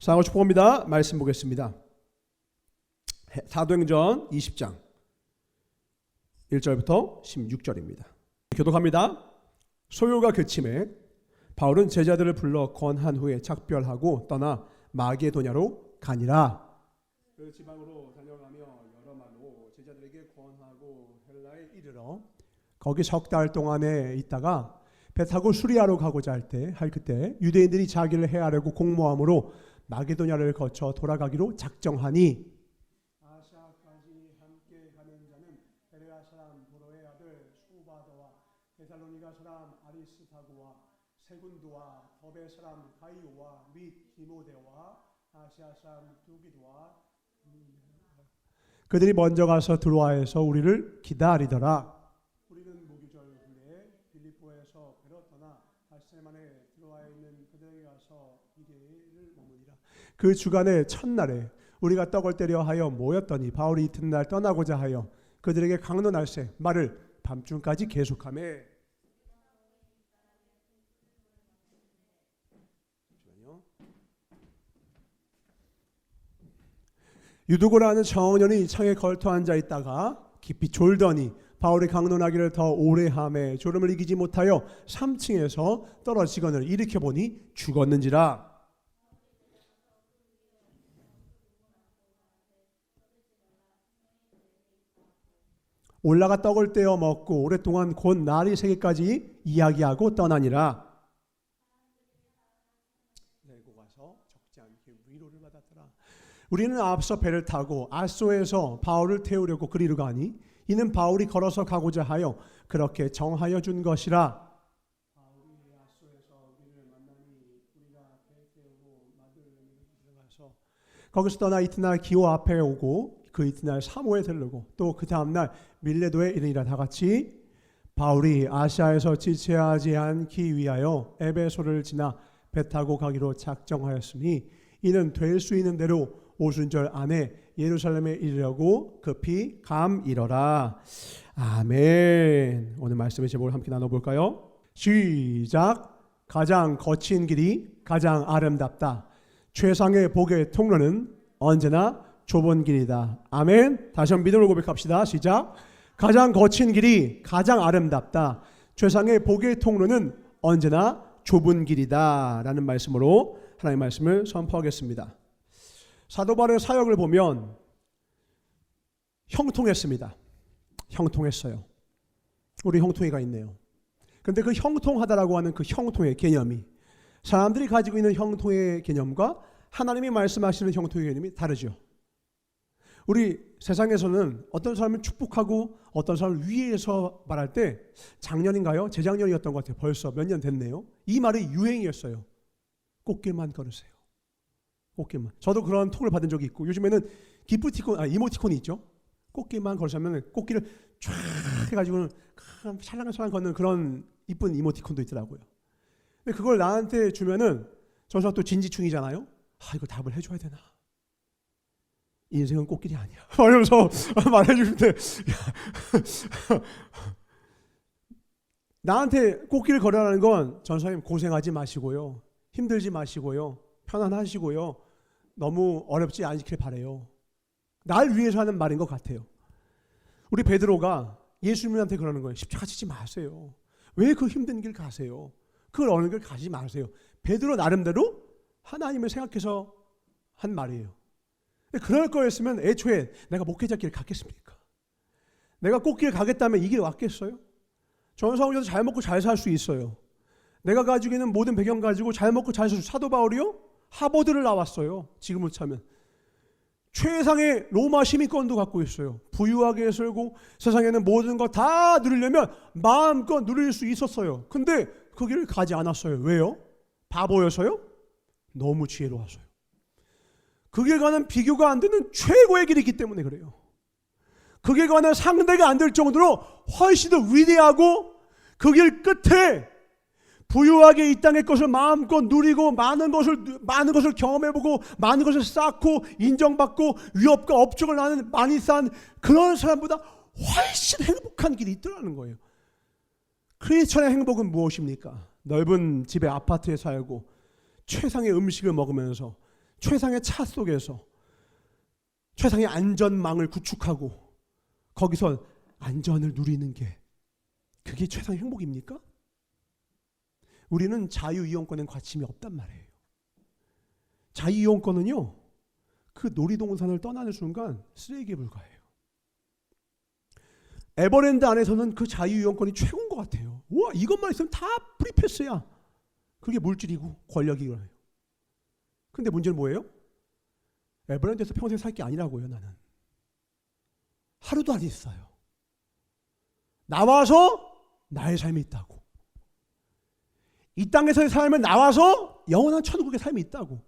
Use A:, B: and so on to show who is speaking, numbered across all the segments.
A: 사랑하고 축복합니다. 말씀 보겠습니다. 사도행전 20장 1절부터 16절입니다. 교독합니다. 소요가 그침에 바울은 제자들을 불러 건한 후에 작별하고 떠나 마게도냐로 가니라. 그 지방으로 달려가며 여러 말로 제자들에게 권하고 헬라에 이르러 거기 석 달 동안에 있다가 배 타고 수리아로 가고자 할 그때 유대인들이 자기를 해하려고 공모함으로 마게도냐를 거쳐 돌아가기로 작정하니 아시아까지 함께 가는 자는 베레아 사람 보로의 아들 수바더와 데살로니가 사람 아리스타고와 세군도와 더베 사람 가이오와 및 디모데와 아시아 사람 두기도와 그들이 먼저 가서 드로아에서 우리를 기다리더라. 우리는 무교절 후에 빌립보에서 배로 떠나 닷새만에 드로아에 있는 그들에게 가서 이리를 머무니라. 그 주간의 첫날에 우리가 떡을 떼려 하여 모였더니 바울이 이튿날 떠나고자 하여 그들에게 강론할세 말을 밤중까지 계속하매. 유두고라는 청년이 창에 걸터 앉아 있다가 깊이 졸더니 바울이 강론하기를 더 오래 하매 졸음을 이기지 못하여 3층에서 떨어지거늘 일으켜 보니 죽었는지라. 올라가 떡을 떼어 먹고 오랫동안 곧 날이 새기까지 이야기하고 떠나니라. 내고 가서 적지 않게 위로를 받았더라. 우리는 앞서 배를 타고 아소에서 바울을 태우려고 그리로 가니 이는 바울이 걸어서 가고자 하여 그렇게 정하여 준 것이라. 바울이 아소에서 우리를 만나니 우리가 배 태우고 마들레에 들어가서 거기서 떠나 이튿날 기호 앞에 오고 그 이튿날 사모에 들르고 또 그 다음날 밀레도에 이르니라. 다 같이 바울이 아시아에서 지체하지 않기 위하여 에베소를 지나 배 타고 가기로 작정하였으니 이는 될 수 있는 대로 오순절 안에 예루살렘에 이르려고 급히 감이러라. 아멘. 오늘 말씀의 제목을 함께 나눠볼까요? 시작. 가장 거친 길이 가장 아름답다. 최상의 복의 통로는 언제나 좁은 길이다. 아멘. 다시 한번 믿음으로 고백합시다. 시작. 가장 거친 길이 가장 아름답다. 최상의 복의 통로는 언제나 좁은 길이다 라는 말씀으로 하나님의 말씀을 선포하겠습니다. 사도 바울의 사역을 보면 형통했습니다. 형통했어요. 우리 형통이가 있네요. 그런데 그 형통하다라고 하는 그 형통의 개념이 사람들이 가지고 있는 형통의 개념과 하나님이 말씀하시는 형통의 개념이 다르죠. 우리 세상에서는 어떤 사람을 축복하고 어떤 사람을 위해서 말할 때 작년인가요? 재작년이었던 것 같아요. 벌써 몇 년 됐네요. 이 말이 유행이었어요. 꽃길만 걸으세요. 꽃길만. 저도 그런 톡을 받은 적이 있고 요즘에는 기프티콘, 이모티콘이 있죠. 꽃길만 걸으시면 꽃길을 쫙 해가지고는 찰랑찰랑 걷는 그런 이쁜 이모티콘도 있더라고요. 근데 그걸 나한테 주면은 저 사람 또 진지충이잖아요. 이거 답을 해줘야 되나? 인생은 꽃길이 아니야. 이러면서 말해주는데 나한테 꽃길을 걸으라는 건 전사님 고생하지 마시고요. 힘들지 마시고요. 편안하시고요. 너무 어렵지 않기를 바라요. 날 위해서 하는 말인 것 같아요. 우리 베드로가 예수님한테 그러는 거예요. 십자가 지지 마세요. 왜 그 힘든 길 가세요? 그 어려운 길 가지 마세요. 베드로 나름대로 하나님을 생각해서 한 말이에요. 그럴 거였으면 애초에 내가 목회자 길 갔겠습니까? 내가 꽃길 가겠다면 이 길 왔겠어요? 전사오셔서 잘 먹고 잘 살 수 있어요. 내가 가지고 있는 모든 배경 가지고 잘 먹고 잘 살 수. 사도 바울이요? 하버드를 나왔어요. 지금으로 차면 최상의 로마 시민권도 갖고 있어요. 부유하게 살고 세상에는 모든 거 다 누리려면 마음껏 누릴 수 있었어요. 근데 그 길을 가지 않았어요. 왜요? 바보여서요? 너무 지혜로워서요. 그 길 가는 비교가 안 되는 최고의 길이기 때문에 그래요. 그 길 가는 상대가 안 될 정도로 훨씬 더 위대하고 그 길 끝에 부유하게 이 땅의 것을 마음껏 누리고 많은 것을 경험해보고 많은 것을 쌓고 인정받고 위협과 업적을 나는 많이 쌓은 그런 사람보다 훨씬 행복한 길이 있더라는 거예요. 크리스천의 행복은 무엇입니까? 넓은 집에 아파트에 살고 최상의 음식을 먹으면서 최상의 차 속에서 최상의 안전망을 구축하고 거기서 안전을 누리는 게 그게 최상의 행복입니까? 우리는 자유이용권엔 관심이 없단 말이에요. 자유이용권은요, 그 놀이동산을 떠나는 순간 쓰레기에 불과해요. 에버랜드 안에서는 그 자유이용권이 최고인 것 같아요. 우와, 이것만 있으면 다 프리패스야. 그게 물질이고 권력이거든요. 근데 문제는 뭐예요? 에버랜드에서 평생 살 게 아니라고요. 나는 하루도 안 있어요. 나와서 나의 삶이 있다고. 이 땅에서의 삶을 나와서 영원한 천국의 삶이 있다고.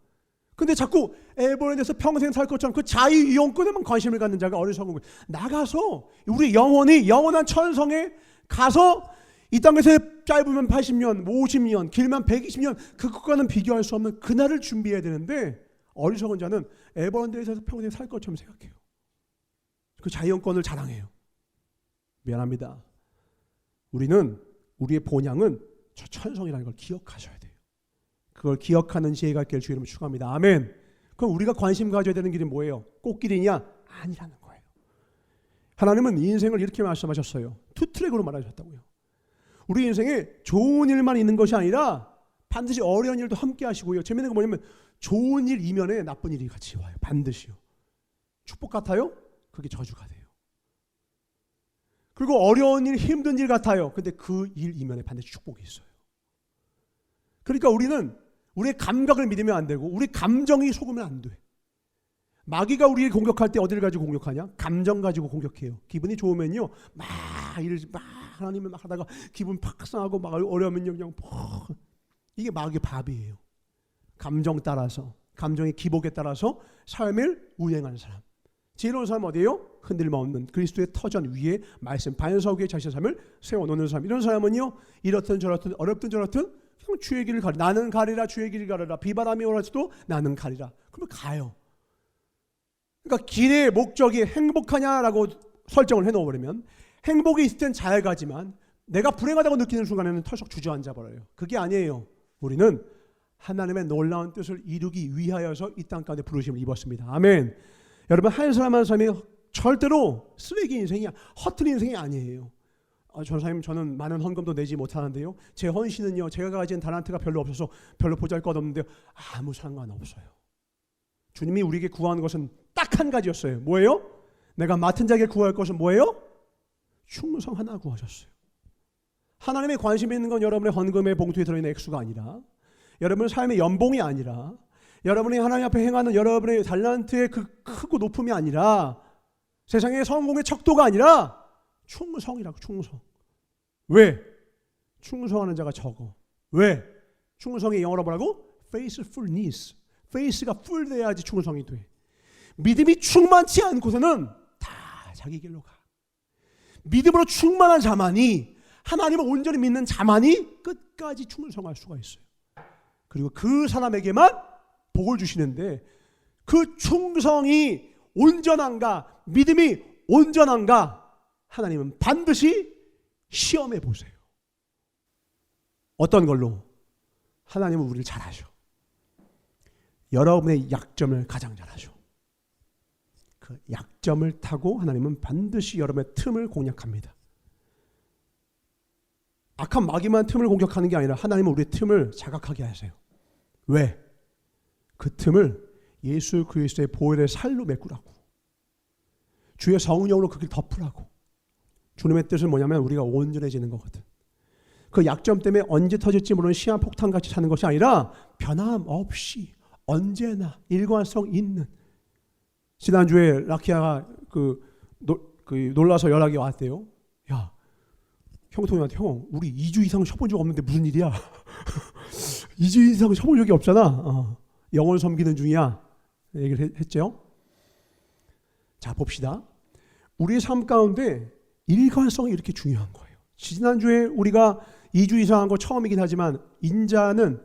A: 근데 자꾸 에버랜드에서 평생 살 것처럼 그 자유이용권에만 관심을 갖는 자가 어리석은 거예요. 나가서 우리 영혼이 영원한 천성에 가서 이 땅에서 짧으면 80년, 50년, 길면 120년 그것과는 비교할 수 없는 그날을 준비해야 되는데 어리석은 자는 에버랜드에서 평생 살 것처럼 생각해요. 그 자유이용권을 자랑해요. 미안합니다. 우리는 우리의 본향은 저 천성이라는 걸 기억하셔야 돼요. 그걸 기억하는 지혜가 있기를 주의 이름으로 축원합니다. 아멘. 그럼 우리가 관심 가져야 되는 길이 뭐예요? 꽃길이냐? 아니라는 거예요. 하나님은 인생을 이렇게 말씀하셨어요. 투 트랙으로 말하셨다고요. 우리 인생에 좋은 일만 있는 것이 아니라 반드시 어려운 일도 함께 하시고요. 재밌는 건 뭐냐면 좋은 일 이면에 나쁜 일이 같이 와요. 반드시요. 축복 같아요? 그게 저주가 돼요. 그리고 어려운 일, 힘든 일 같아요. 근데 그 일 이면에 반드시 축복이 있어요. 그러니까 우리는 우리의 감각을 믿으면 안 되고 우리 감정이 속으면 안 돼. 마귀가 우리를 공격할 때 어디를 가지고 공격하냐? 감정 가지고 공격해요. 기분이 좋으면요, 막 하나님을 막 하다가 기분 팍 상하고 막 어려우면요 그냥 이게 마귀의 밥이에요. 감정 따라서, 감정의 기복에 따라서 삶을 운행하는 사람. 지혜로운 사람 어디예요? 흔들림 없는 그리스도의 터전 위에 말씀 반석 위에 자신의 삶을 세워놓는 사람. 이런 사람은요, 이렇든 저렇든 어렵든 저렇든 그냥 주의 길을 가리. 나는 가리라 주의 길을 가리라. 비바람이 오라지도 나는 가리라. 그러면 가요. 그러니까 길의 목적이 행복하냐라고 설정을 해놓으면 행복이 있을 땐 잘 가지만 내가 불행하다고 느끼는 순간에는 털썩 주저앉아 버려요. 그게 아니에요. 우리는 하나님의 놀라운 뜻을 이루기 위하여서 이 땅 가운데 부르심을 입었습니다. 아멘. 여러분, 한 사람 한 사람이 절대로 쓰레기 인생이 허튼 인생이 아니에요. 전사님, 저는 많은 헌금도 내지 못하는데요, 제 헌신은요 제가 가진 달란트가 별로 없어서 별로 보잘것없는데요, 아무 상관없어요. 주님이 우리에게 구하는 것은 딱 한 가지였어요. 뭐예요? 내가 맡은 자에게 구할 것은 뭐예요? 충성 하나 구하셨어요. 하나님의 관심이 있는 건 여러분의 헌금의 봉투에 들어있는 액수가 아니라, 여러분의 삶의 연봉이 아니라, 여러분이 하나님 앞에 행하는 여러분의 달란트의 그 크고 높음이 아니라, 세상의 성공의 척도가 아니라 충성이라고. 충성. 왜? 충성하는 자가 적어. 왜? 충성이 영어로 뭐라고? faithfulness. faith가 full 돼야지 충성이 돼. 믿음이 충만치 않고서는 다 자기 길로 가. 믿음으로 충만한 자만이, 하나님을 온전히 믿는 자만이 끝까지 충성할 수가 있어요. 그리고 그 사람에게만 복을 주시는데, 그 충성이 온전한가, 믿음이 온전한가, 하나님은 반드시 시험해 보세요. 어떤 걸로? 하나님은 우리를 잘 아셔. 여러분의 약점을 가장 잘 아셔. 그 약점을 타고 하나님은 반드시 여러분의 틈을 공략합니다. 악한 마귀만 틈을 공격하는 게 아니라 하나님은 우리의 틈을 자각하게 하세요. 왜? 그 틈을 예수 그리스도의 보혈의 살로 메꾸라고, 주의 성령으로 그 길 덮으라고. 주님의 뜻은 뭐냐면 우리가 온전해지는 거거든. 그 약점 때문에 언제 터질지 모르는 시한폭탄같이 사는 것이 아니라 변함없이 언제나 일관성 있는. 지난주에 라키아가 놀라서 연락이 왔대요. 야, 형통이한테, 형, 우리 2주 이상 쉬어본 적 없는데 무슨 일이야? 2주 이상 쉬어본 적이 없잖아. 영혼 섬기는 중이야. 얘기를 했죠. 자, 봅시다. 우리의 삶 가운데 일관성이 이렇게 중요한 거예요. 지난주에 우리가 2주 이상 한 거 처음이긴 하지만, 인자는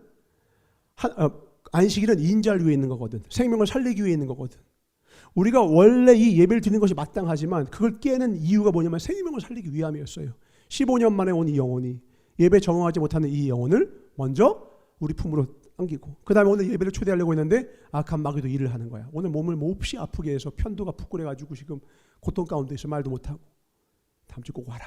A: 안식일은 인자를 위해 있는 거거든. 생명을 살리기 위해 있는 거거든. 우리가 원래 이 예배를 드리는 것이 마땅하지만 그걸 깨는 이유가 뭐냐면 생명을 살리기 위함이었어요. 15년 만에 온 이 영혼이, 예배 적응하지 못하는 이 영혼을 먼저 우리 품으로 안기고 그 다음에 오늘 예배를 초대하려고 했는데 악한 마귀도 일을 하는 거야. 오늘 몸을 몹시 아프게 해서 편도가 푹그래가지고 지금 고통 가운데 있어 말도 못하고 다음 주 꼭 와라.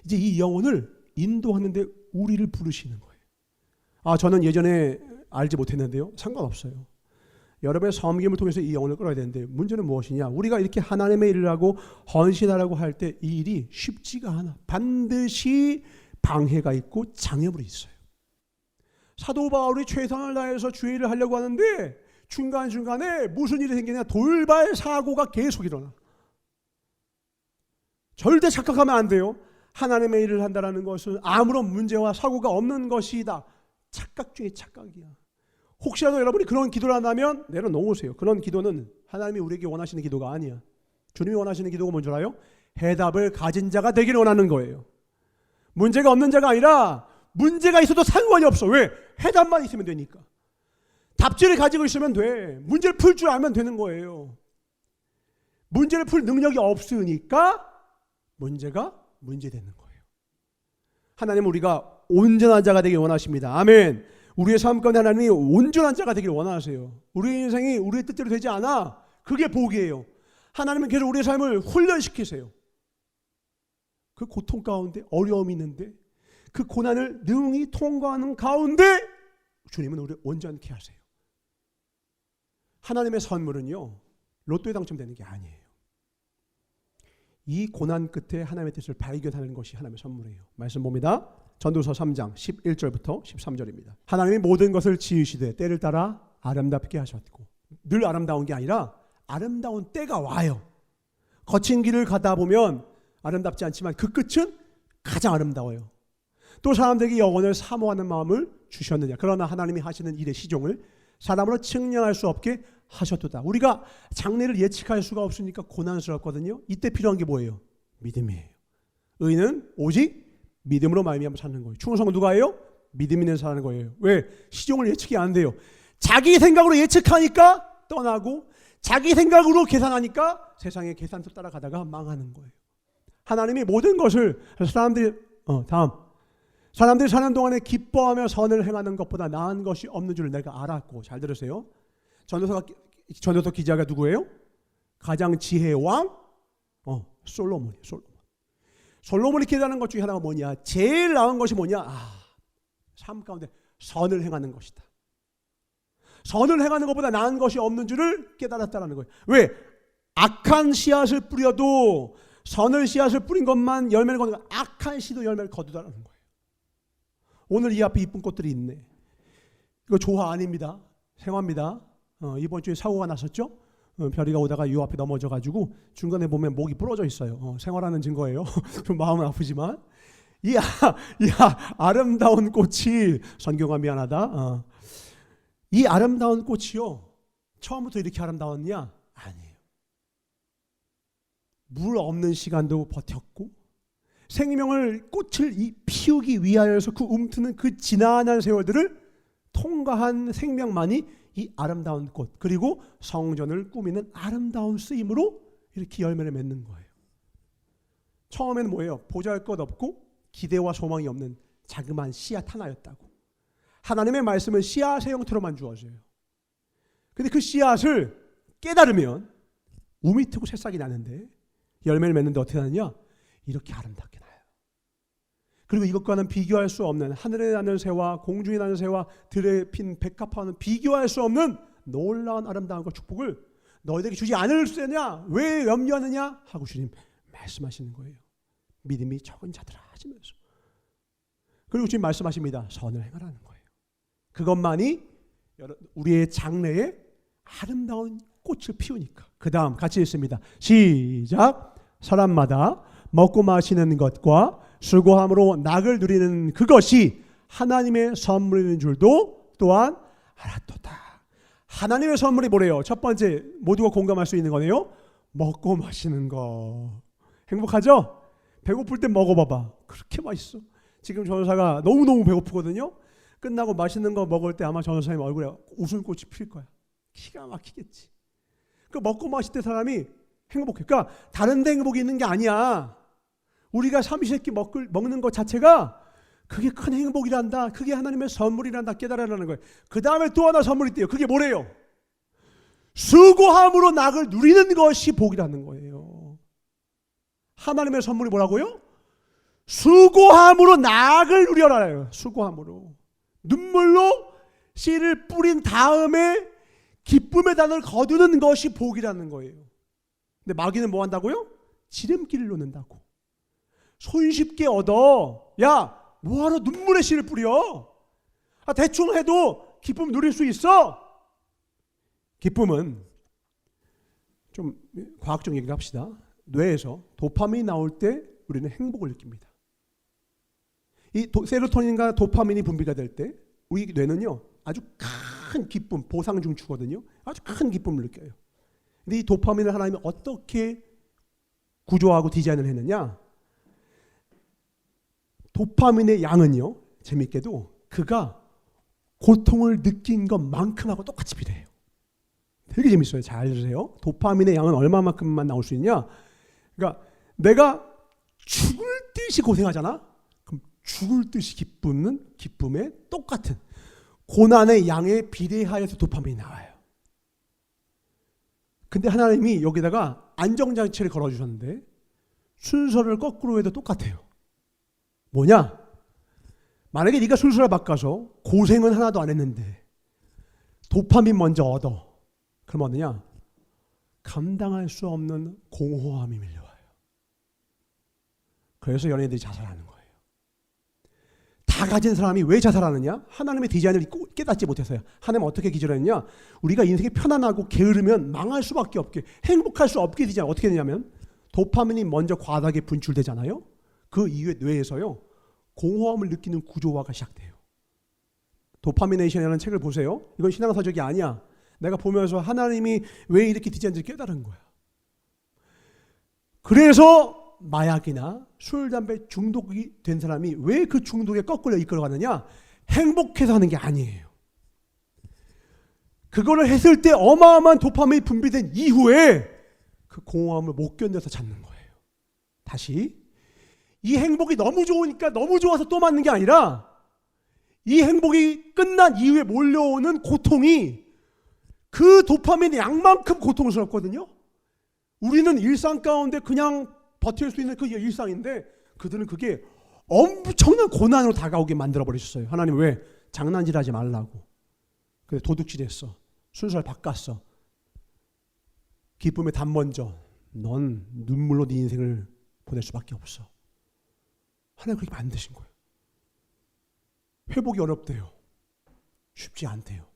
A: 이제 이 영혼을 인도하는데 우리를 부르시는 거예요. 저는 예전에 알지 못했는데요. 상관없어요. 여러분의 섬김을 통해서 이 영혼을 끌어야 되는데 문제는 무엇이냐? 우리가 이렇게 하나님의 일을 하고 헌신하라고 할 때 이 일이 쉽지가 않아. 반드시 방해가 있고 장애물이 있어요. 사도 바울이 최선을 다해서 주의 일을 하려고 하는데 중간중간에 무슨 일이 생기냐? 돌발 사고가 계속 일어나. 절대 착각하면 안 돼요. 하나님의 일을 한다는 것은 아무런 문제와 사고가 없는 것이다. 착각 중에 착각이야. 혹시라도 여러분이 그런 기도를 한다면 내려놓으세요. 그런 기도는 하나님이 우리에게 원하시는 기도가 아니야. 주님이 원하시는 기도가 뭔 줄 알아요? 해답을 가진 자가 되기를 원하는 거예요. 문제가 없는 자가 아니라 문제가 있어도 상관이 없어. 왜? 해답만 있으면 되니까. 답지를 가지고 있으면 돼. 문제를 풀 줄 알면 되는 거예요. 문제를 풀 능력이 없으니까 문제가 문제되는 거예요. 하나님은 우리가 온전한 자가 되길 원하십니다. 아멘. 우리의 삶 가운데 하나님이 온전한 자가 되길 원하세요. 우리의 인생이 우리의 뜻대로 되지 않아. 그게 복이에요. 하나님은 계속 우리의 삶을 훈련시키세요. 그 고통 가운데 어려움이 있는데 그 고난을 능히 통과하는 가운데 주님은 우리를 온전케 하세요. 하나님의 선물은요, 로또에 당첨되는 게 아니에요. 이 고난 끝에 하나님의 뜻을 발견하는 것이 하나님의 선물이에요. 말씀 봅니다. 전도서 3장 11절부터 13절입니다. 하나님이 모든 것을 지으시되 때를 따라 아름답게 하셨고, 늘 아름다운 게 아니라 아름다운 때가 와요. 거친 길을 가다 보면 아름답지 않지만 그 끝은 가장 아름다워요. 또 사람들에게 영혼을 사모하는 마음을 주셨느냐. 그러나 하나님이 하시는 일의 시종을 사람으로 측량할 수 없게 하셨도다. 우리가 장래를 예측할 수가 없으니까 고난스럽거든요. 이때 필요한 게 뭐예요? 믿음이에요. 의는 오직 믿음으로 말미암아 사는 거예요. 충성은 누가 해요? 믿음 있는 사는 거예요. 왜? 시종을 예측이 안 돼요. 자기 생각으로 예측하니까 떠나고 자기 생각으로 계산하니까 세상의 계산표 따라가다가 망하는 거예요. 하나님이 모든 것을 사람들이 사는 동안에 기뻐하며 선을 행하는 것보다 나은 것이 없는 줄을 내가 알았고. 잘 들으세요. 전도서 기자가 누구예요? 가장 지혜의 왕? 솔로몬이에요. 솔로몬이 기다는 것 중에 하나가 뭐냐? 제일 나은 것이 뭐냐? 삶 가운데 선을 행하는 것이다. 선을 행하는 것보다 나은 것이 없는 줄을 깨달았다는 거예요. 왜? 악한 씨앗을 뿌려도 선을 씨앗을 뿌린 것만 열매를 거두는 거예요. 악한 씨도 열매를 거두다라는 거예요. 오늘 이 앞에 이쁜 꽃들이 있네. 이거 조화 아닙니다. 생화입니다. 이번 주에 사고가 났었죠. 별이가 오다가 이 앞에 넘어져가지고 중간에 보면 목이 부러져 있어요. 생활하는 증거예요. 좀 마음은 아프지만 이 아름다운 꽃이, 선경아 미안하다. 이 아름다운 꽃이요, 처음부터 이렇게 아름다웠냐? 아니에요. 물 없는 시간도 버텼고 생명을 꽃을 피우기 위하여서 그 움트는 그 지난한 세월들을 통과한 생명만이 이 아름다운 꽃, 그리고 성전을 꾸미는 아름다운 쓰임으로 이렇게 열매를 맺는 거예요. 처음에는 뭐예요? 보잘것 없고 기대와 소망이 없는 자그마한 씨앗 하나였다고. 하나님의 말씀은 씨앗의 형태로만 주어져요. 근데 그 씨앗을 깨달으면 우미 트고 새싹이 나는데, 열매를 맺는데 어떻게 하느냐? 이렇게 아름답게 나요. 그리고 이것과는 비교할 수 없는, 하늘에 나는 새와 공중에 나는 새와 들에 핀 백합화와는 비교할 수 없는 놀라운 아름다움과 축복을 너희들에게 주지 않을 수 있느냐? 왜 염려하느냐? 하고 주님 말씀하시는 거예요. 믿음이 적은 자들아 하시면서. 그리고 주님 말씀하십니다. 선을 행하라는 거예요. 그것만이 우리의 장래에 아름다운 꽃을 피우니까. 그 다음 같이 읽습니다. 시작. 사람마다 먹고 마시는 것과 수고함으로 낙을 누리는 그것이 하나님의 선물인 줄도 또한 알았도다. 하나님의 선물이 뭐래요? 첫 번째, 모두가 공감할 수 있는 거네요. 먹고 마시는 거. 행복하죠? 배고플 때 먹어봐봐. 그렇게 맛있어. 지금 전도사가 너무너무 배고프거든요. 끝나고 맛있는 거 먹을 때 아마 전도사님 얼굴에 웃음꽃이 필 거야. 기가 막히겠지. 그 먹고 마실 때 사람이 행복해. 그러니까 다른 데 행복이 있는 게 아니야. 우리가 삼시세끼 먹는 것 자체가 그게 큰 행복이란다. 그게 하나님의 선물이란다. 깨달으라는 거예요. 그 다음에 또 하나 선물이 있대요. 그게 뭐래요? 수고함으로 낙을 누리는 것이 복이라는 거예요. 하나님의 선물이 뭐라고요? 수고함으로 낙을 누려라요. 수고함으로. 눈물로 씨를 뿌린 다음에 기쁨의 단을 거두는 것이 복이라는 거예요. 근데 마귀는 뭐 한다고요? 지름길을 놓는다고. 손쉽게 얻어. 야, 뭐하러 눈물의 씨를 뿌려? 대충 해도 기쁨 누릴 수 있어. 기쁨은 좀 과학적 얘기를 합시다. 뇌에서 도파민이 나올 때 우리는 행복을 느낍니다. 이 세로토닌과 도파민이 분비가 될 때 우리 뇌는요 아주 큰 기쁨, 보상중 추거든요. 아주 큰 기쁨을 느껴요. 근데 이 도파민을 하나님이 어떻게 구조하고 디자인을 했느냐? 도파민의 양은요, 재밌게도 그가 고통을 느낀 것만큼하고 똑같이 비례해요. 되게 재밌어요. 잘 들으세요. 도파민의 양은 얼마만큼만 나올 수 있냐? 그러니까 내가 죽을 듯이 고생하잖아. 그럼 죽을 듯이 기쁨에 똑같은 고난의 양에 비례하여서 도파민이 나와요. 근데 하나님이 여기다가 안정장치를 걸어주셨는데 순서를 거꾸로 해도 똑같아요. 뭐냐? 만약에 네가 순서를 바꿔서 고생은 하나도 안 했는데 도파민 먼저 얻어. 그럼 어느냐? 감당할 수 없는 공허함이 밀려와요. 그래서 연예인들이 자살하는 거예요. 다 가진 사람이 왜 자살하느냐? 하나님의 디자인을 깨닫지 못해서요. 하나님 어떻게 기절했느냐? 우리가 인생이 편안하고 게으르면 망할 수밖에 없게, 행복할 수 없게 디자인 어떻게 되냐면 도파민이 먼저 과다하게 분출되잖아요. 그 이후에 뇌에서요 공허함을 느끼는 구조화가 시작돼요. 도파미네이션이라는 책을 보세요. 이건 신앙서적이 아니야. 내가 보면서 하나님이 왜 이렇게 디자인을 깨달은 거야. 그래서 마약이나 술, 담배 중독이 된 사람이 왜 그 중독에 거꾸로 이끌어가느냐? 행복해서 하는 게 아니에요. 그거를 했을 때 어마어마한 도파민이 분비된 이후에 그 공허함을 못 견뎌서 찾는 거예요. 다시 이 행복이 너무 좋으니까 너무 좋아서 또 맞는 게 아니라 이 행복이 끝난 이후에 몰려오는 고통이 그 도파민의 양만큼 고통스럽거든요. 우리는 일상 가운데 그냥 버틸 수 있는 그게 일상인데 그들은 그게 엄청난 고난으로 다가오게 만들어버리셨어요. 하나님 왜? 장난질하지 말라고. 그래서 도둑질했어. 순서를 바꿨어. 기쁨의 단 먼저 넌 눈물로 네 인생을 보낼 수밖에 없어. 하나님 그렇게 만드신 거예요. 회복이 어렵대요. 쉽지 않대요.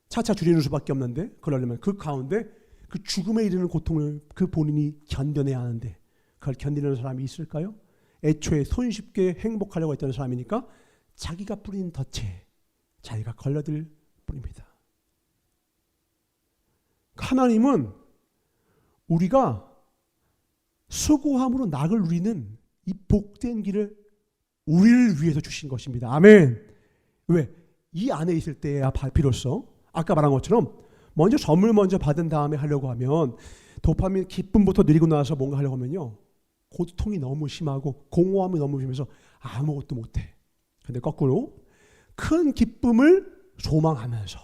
A: 차차 줄이는 수밖에 없는데 그러려면 그 가운데 그 죽음에 이르는 고통을 그 본인이 견뎌내야 하는데 그걸 견디는 사람이 있을까요? 애초에 손쉽게 행복하려고 했던 사람이니까 자기가 뿌린 덫에 자기가 걸려들 뿐입니다. 하나님은 우리가 수고함으로 낙을 누리는 이 복된 길을 우리를 위해서 주신 것입니다. 아멘. 왜? 이 안에 있을 때야 비로소 아까 말한 것처럼 먼저 선물 먼저 받은 다음에 하려고 하면 도파민 기쁨부터 누리고 나서 뭔가 하려고 하면요 고통이 너무 심하고 공허함이 너무 심해서 아무것도 못해. 근데 거꾸로 큰 기쁨을 소망하면서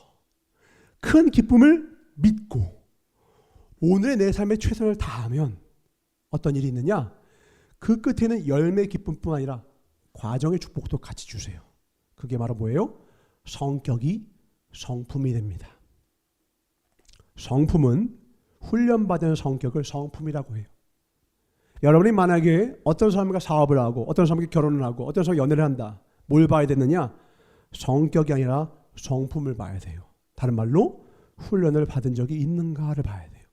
A: 큰 기쁨을 믿고 오늘의 내 삶에 최선을 다하면 어떤 일이 있느냐? 그 끝에는 열매 기쁨뿐 아니라 과정의 축복도 같이 주세요. 그게 바로 뭐예요? 성격이 성품이 됩니다. 성품은 훈련받은 성격을 성품이라고 해요. 여러분이 만약에 어떤 사람과 사업을 하고 어떤 사람과 결혼을 하고 어떤 사람과 연애를 한다. 뭘 봐야 되느냐? 성격이 아니라 성품을 봐야 돼요. 다른 말로 훈련을 받은 적이 있는가를 봐야 돼요.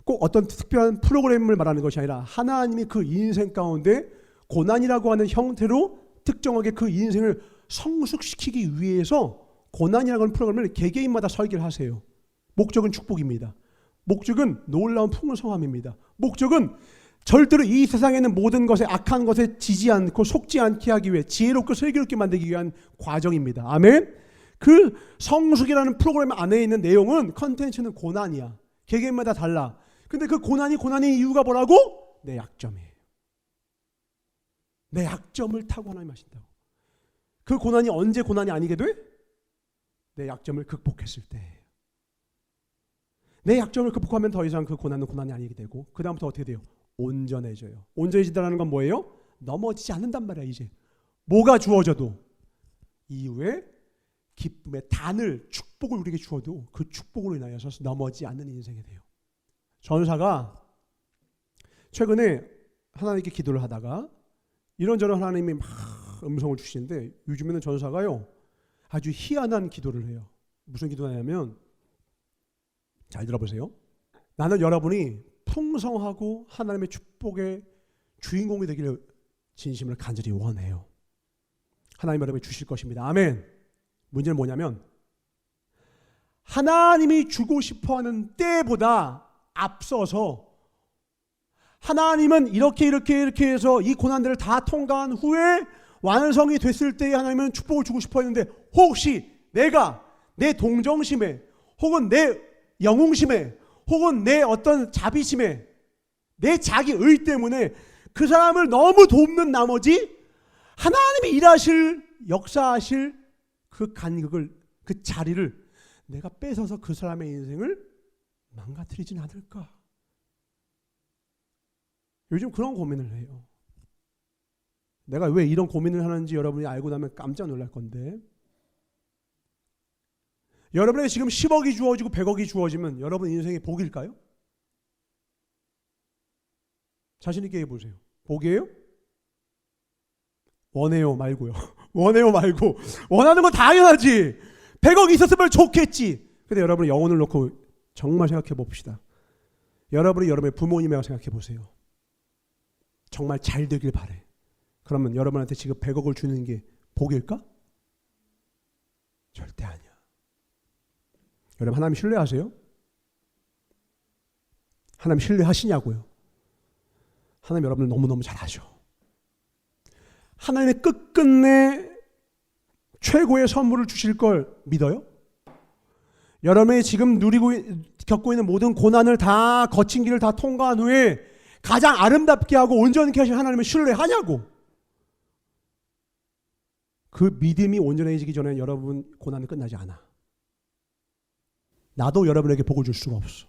A: 꼭 어떤 특별한 프로그램을 말하는 것이 아니라 하나님이 그 인생 가운데 고난이라고 하는 형태로 특정하게 그 인생을 성숙시키기 위해서 고난이라고 하는 프로그램을 개개인마다 설계를 하세요. 목적은 축복입니다. 목적은 놀라운 풍성함입니다. 목적은 절대로 이 세상에 있는 모든 것에 악한 것에 지지 않고 속지 않게 하기 위해 지혜롭고 슬기롭게 만들기 위한 과정입니다. 아멘. 그 성숙이라는 프로그램 안에 있는 내용은 컨텐츠는 고난이야. 개개인마다 달라. 근데 그 고난이 이유가 뭐라고? 내 약점이에요. 내 약점을 타고 하나님 하신다고. 그 고난이 언제 고난이 아니게 돼? 내 약점을 극복했을 때. 내 약점을 극복하면 더 이상 그 고난은 고난이 아니게 되고, 그 다음부터 어떻게 돼요? 온전해져요. 온전해지다는 건 뭐예요? 넘어지지 않는단 말이야. 이제 뭐가 주어져도 이후에 기쁨의 단을, 축복을 우리에게 주어도 그 축복으로 인하여서 넘어지지 않는 인생이 돼요. 전사가 최근에 하나님께 기도를 하다가 이런저런 하나님이 막 음성을 주시는데, 요즘에는 전사가요 아주 희한한 기도를 해요. 무슨 기도냐면, 잘 들어보세요. 나는 여러분이 풍성하고 하나님의 축복의 주인공이 되기를 진심을 간절히 원해요. 하나님 여러분이 주실 것입니다. 아멘. 문제는 뭐냐면, 하나님이 주고 싶어하는 때보다 앞서서 하나님은 이렇게 해서 이 고난들을 다 통과한 후에 완성이 됐을 때에 하나님은 축복을 주고 싶어 했는데, 혹시 내가 내 동정심에 혹은 내 영웅심에 혹은 내 어떤 자비심에 내 자기의 때문에 그 사람을 너무 돕는 나머지 하나님이 일하실, 역사하실 그 간극을, 그 자리를 내가 뺏어서 그 사람의 인생을 망가뜨리진 않을까? 요즘 그런 고민을 해요. 내가 왜 이런 고민을 하는지 여러분이 알고 나면 깜짝 놀랄 건데, 여러분에게 지금 10억이 주어지고 100억이 주어지면 여러분 인생이 복일까요? 자신 있게 해보세요. 복이에요? 원해요 말고요. 원해요 말고. 원하는 건 당연하지. 100억이 있었으면 좋겠지. 근데 여러분 영혼을 놓고 정말 생각해 봅시다. 여러분이 여러분의 부모님이라고 생각해 보세요. 정말 잘 되길 바래. 그러면 여러분한테 지금 100억을 주는 게 복일까? 절대 아니야. 여러분 하나님 신뢰하세요? 하나님 신뢰하시냐고요? 하나님 여러분을 너무너무 잘 아셔. 하나님의 끝끝내 최고의 선물을 주실 걸 믿어요? 여러분이 지금 겪고 있는 모든 고난을 다 거친 길을 다 통과한 후에 가장 아름답게 하고 온전케 하신 하나님을 신뢰하냐고. 그 믿음이 온전해지기 전에 여러분 고난은 끝나지 않아. 나도 여러분에게 복을 줄 수가 없어.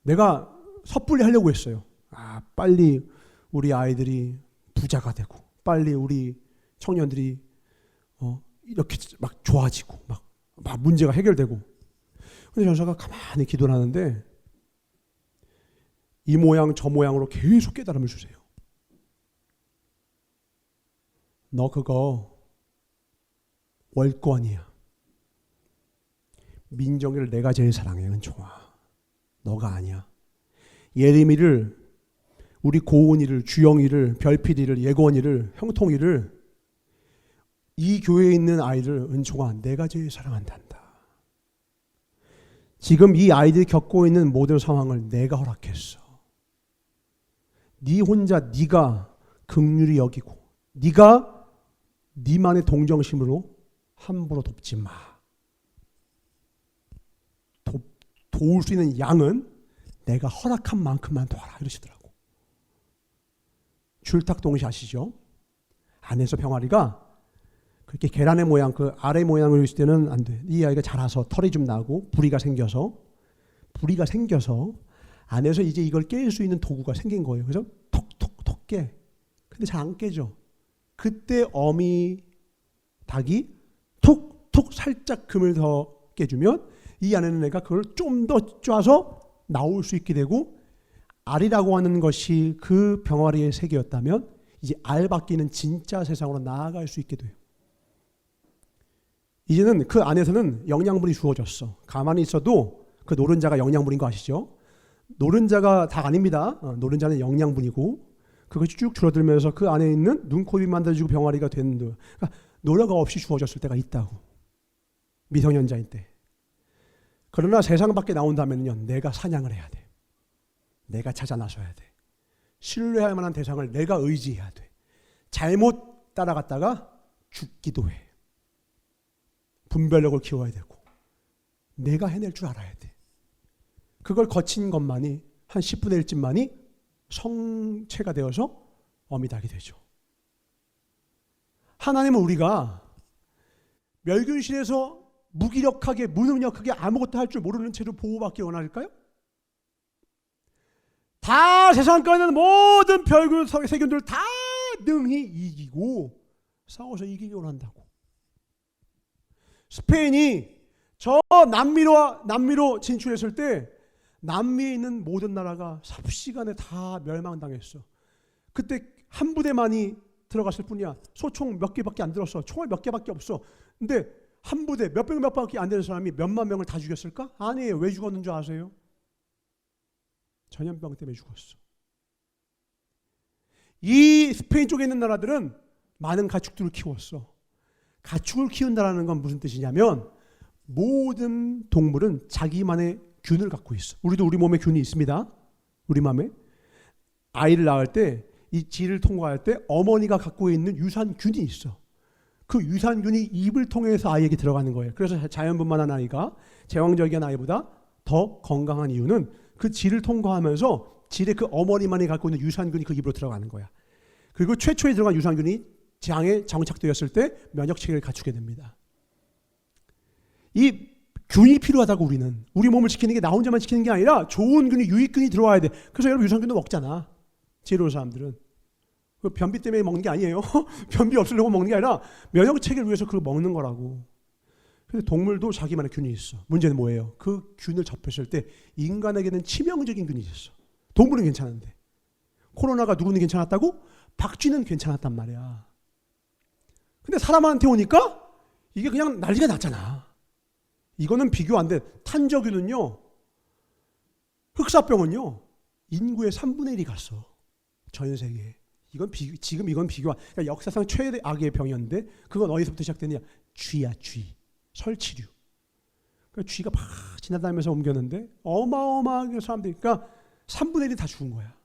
A: 내가 섣불리 하려고 했어요. 빨리 우리 아이들이 부자가 되고, 빨리 우리 청년들이 이렇게 막 좋아지고, 막 문제가 해결되고. 근데 전사가 가만히 기도를 하는데 이 모양 저 모양으로 계속 깨달음을 주세요. 너 그거 월권이야. 민정이를 내가 제일 사랑해, 은총아. 너가 아니야. 예림이를, 우리 고은이를, 주영이를, 별필이를, 예건이를, 형통이를, 이 교회에 있는 아이들, 은총아, 내가 제일 사랑한단다. 지금 이 아이들이 겪고 있는 모든 상황을 내가 허락했어. 네 혼자 네가 긍휼히 여기고, 네가 네만의 동정심으로 함부로 돕지 마. 도울 수 있는 양은 내가 허락한 만큼만 도와라, 이러시더라고. 줄탁동시 아시죠? 안에서 병아리가 그렇게 계란의 모양, 그 아래 모양을 있을 때는 안 돼. 이 아이가 자라서 털이 좀 나고 부리가 생겨서 안에서 이제 이걸 깰 수 있는 도구가 생긴 거예요. 그래서 톡톡톡 깨. 근데 잘 안 깨져. 그때 어미 닭이 톡톡 살짝 금을 더 깨주면 이 안에는 내가 그걸 좀 더 쪄서 나올 수 있게 되고, 알이라고 하는 것이 그 병아리의 세계였다면 이제 알 바뀌는 진짜 세상으로 나아갈 수 있게 돼요. 이제는 그 안에서는 영양분이 주어졌어. 가만히 있어도 그 노른자가 영양분인 거 아시죠? 노른자가 다 아닙니다. 노른자는 영양분이고, 그것이 쭉 줄어들면서 그 안에 있는 눈, 코, 입 만들어지고 병아리가 되는, 그러니까 노력 없이 주어졌을 때가 있다고. 미성년자인 때. 그러나 세상 밖에 나온다면요, 내가 사냥을 해야 돼. 내가 찾아 나서야 돼. 신뢰할 만한 대상을 내가 의지해야 돼. 잘못 따라갔다가 죽기도 해. 분별력을 키워야 되고, 내가 해낼 줄 알아야 돼. 그걸 거친 것만이 한 10분의 1쯤만이 성체가 되어서 어미닭이 되죠. 하나님은 우리가 멸균실에서 무기력하게 무능력하게 아무것도 할 줄 모르는 채로 보호받기 원할까요? 다 세상가에 있는 모든 별균 세균들을 다 능히 이기고 싸워서 이기기 원한다고. 스페인이 저 남미로 진출했을 때 남미에 있는 모든 나라가 삽시간에 다 멸망당했어. 그때 한 부대만이 들어갔을 뿐이야. 소총 몇 개밖에 안 들었어. 총알 몇 개밖에 없어. 근데 한 부대 몇 밖에 안 되는 사람이 몇만 명을 다 죽였을까? 아니에요. 왜 죽었는 줄 아세요? 전염병 때문에 죽었어. 이 스페인 쪽에 있는 나라들은 많은 가축들을 키웠어. 가축을 키운다는 건 무슨 뜻이냐면 모든 동물은 자기만의 균을 갖고 있어. 우리도 우리 몸에 균이 있습니다. 우리 몸에. 아이를 낳을 때 이 지를 통과할 때 어머니가 갖고 있는 유산균이 있어. 그 유산균이 입을 통해서 아이에게 들어가는 거예요. 그래서 자연분만한 아이가 제왕절개한 아이보다 더 건강한 이유는 그 지를 통과하면서 질의 그 어머니만이 갖고 있는 유산균이 그 입으로 들어가는 거야. 그리고 최초에 들어간 유산균이 장에 정착되었을 때 면역체계를 갖추게 됩니다. 이 균이 필요하다고 우리는. 우리 몸을 지키는 게 나 혼자만 지키는 게 아니라 좋은 균이 유익균이 들어와야 돼. 그래서 여러분 유산균도 먹잖아. 지혜로운 사람들은. 그 변비 때문에 먹는 게 아니에요. 변비 없으려고 먹는 게 아니라 면역체계를 위해서 그걸 먹는 거라고. 근데 동물도 자기만의 균이 있어. 문제는 뭐예요? 그 균을 접했을 때 인간에게는 치명적인 균이 있어. 동물은 괜찮은데. 코로나가 누구는 괜찮았다고? 박쥐는 괜찮았단 말이야. 근데 사람한테 오니까 이게 그냥 난리가 났잖아. 이거는 비교 안 돼. 탄저균은요, 흑사병은요, 인구의 3분의 1이 갔어. 전 세계에. 지금 이건 비교, 그러니까 역사상 최대 악의 병이었는데, 그건 어디서부터 시작되냐? 쥐야, 쥐. 설치류. 그러니까 쥐가 막 지나다니면서 옮겼는데, 어마어마하게 사람들이, 그러니까 3분의 1이 다 죽은 거야.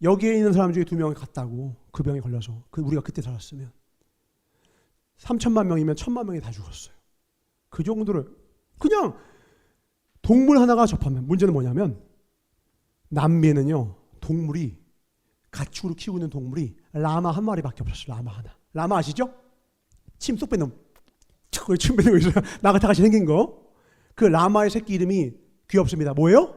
A: 여기에 있는 사람 중에 2명이 갔다고, 그 병에 걸려서. 우리가 그때 살았으면. 3천만 명이면 1,000만 명이 다 죽었어요. 그 정도를 그냥 동물 하나가 접하면 문제는 뭐냐면 남미에는요 동물이 가축으로 키우고 있는 동물이 라마 한 마리밖에 없었어요. 라마 하나. 라마 아시죠? 침 쏙 빼는 침 빼는 거 있어요. 나같이 생긴 거. 그 라마의 새끼 이름이 귀엽습니다. 뭐예요?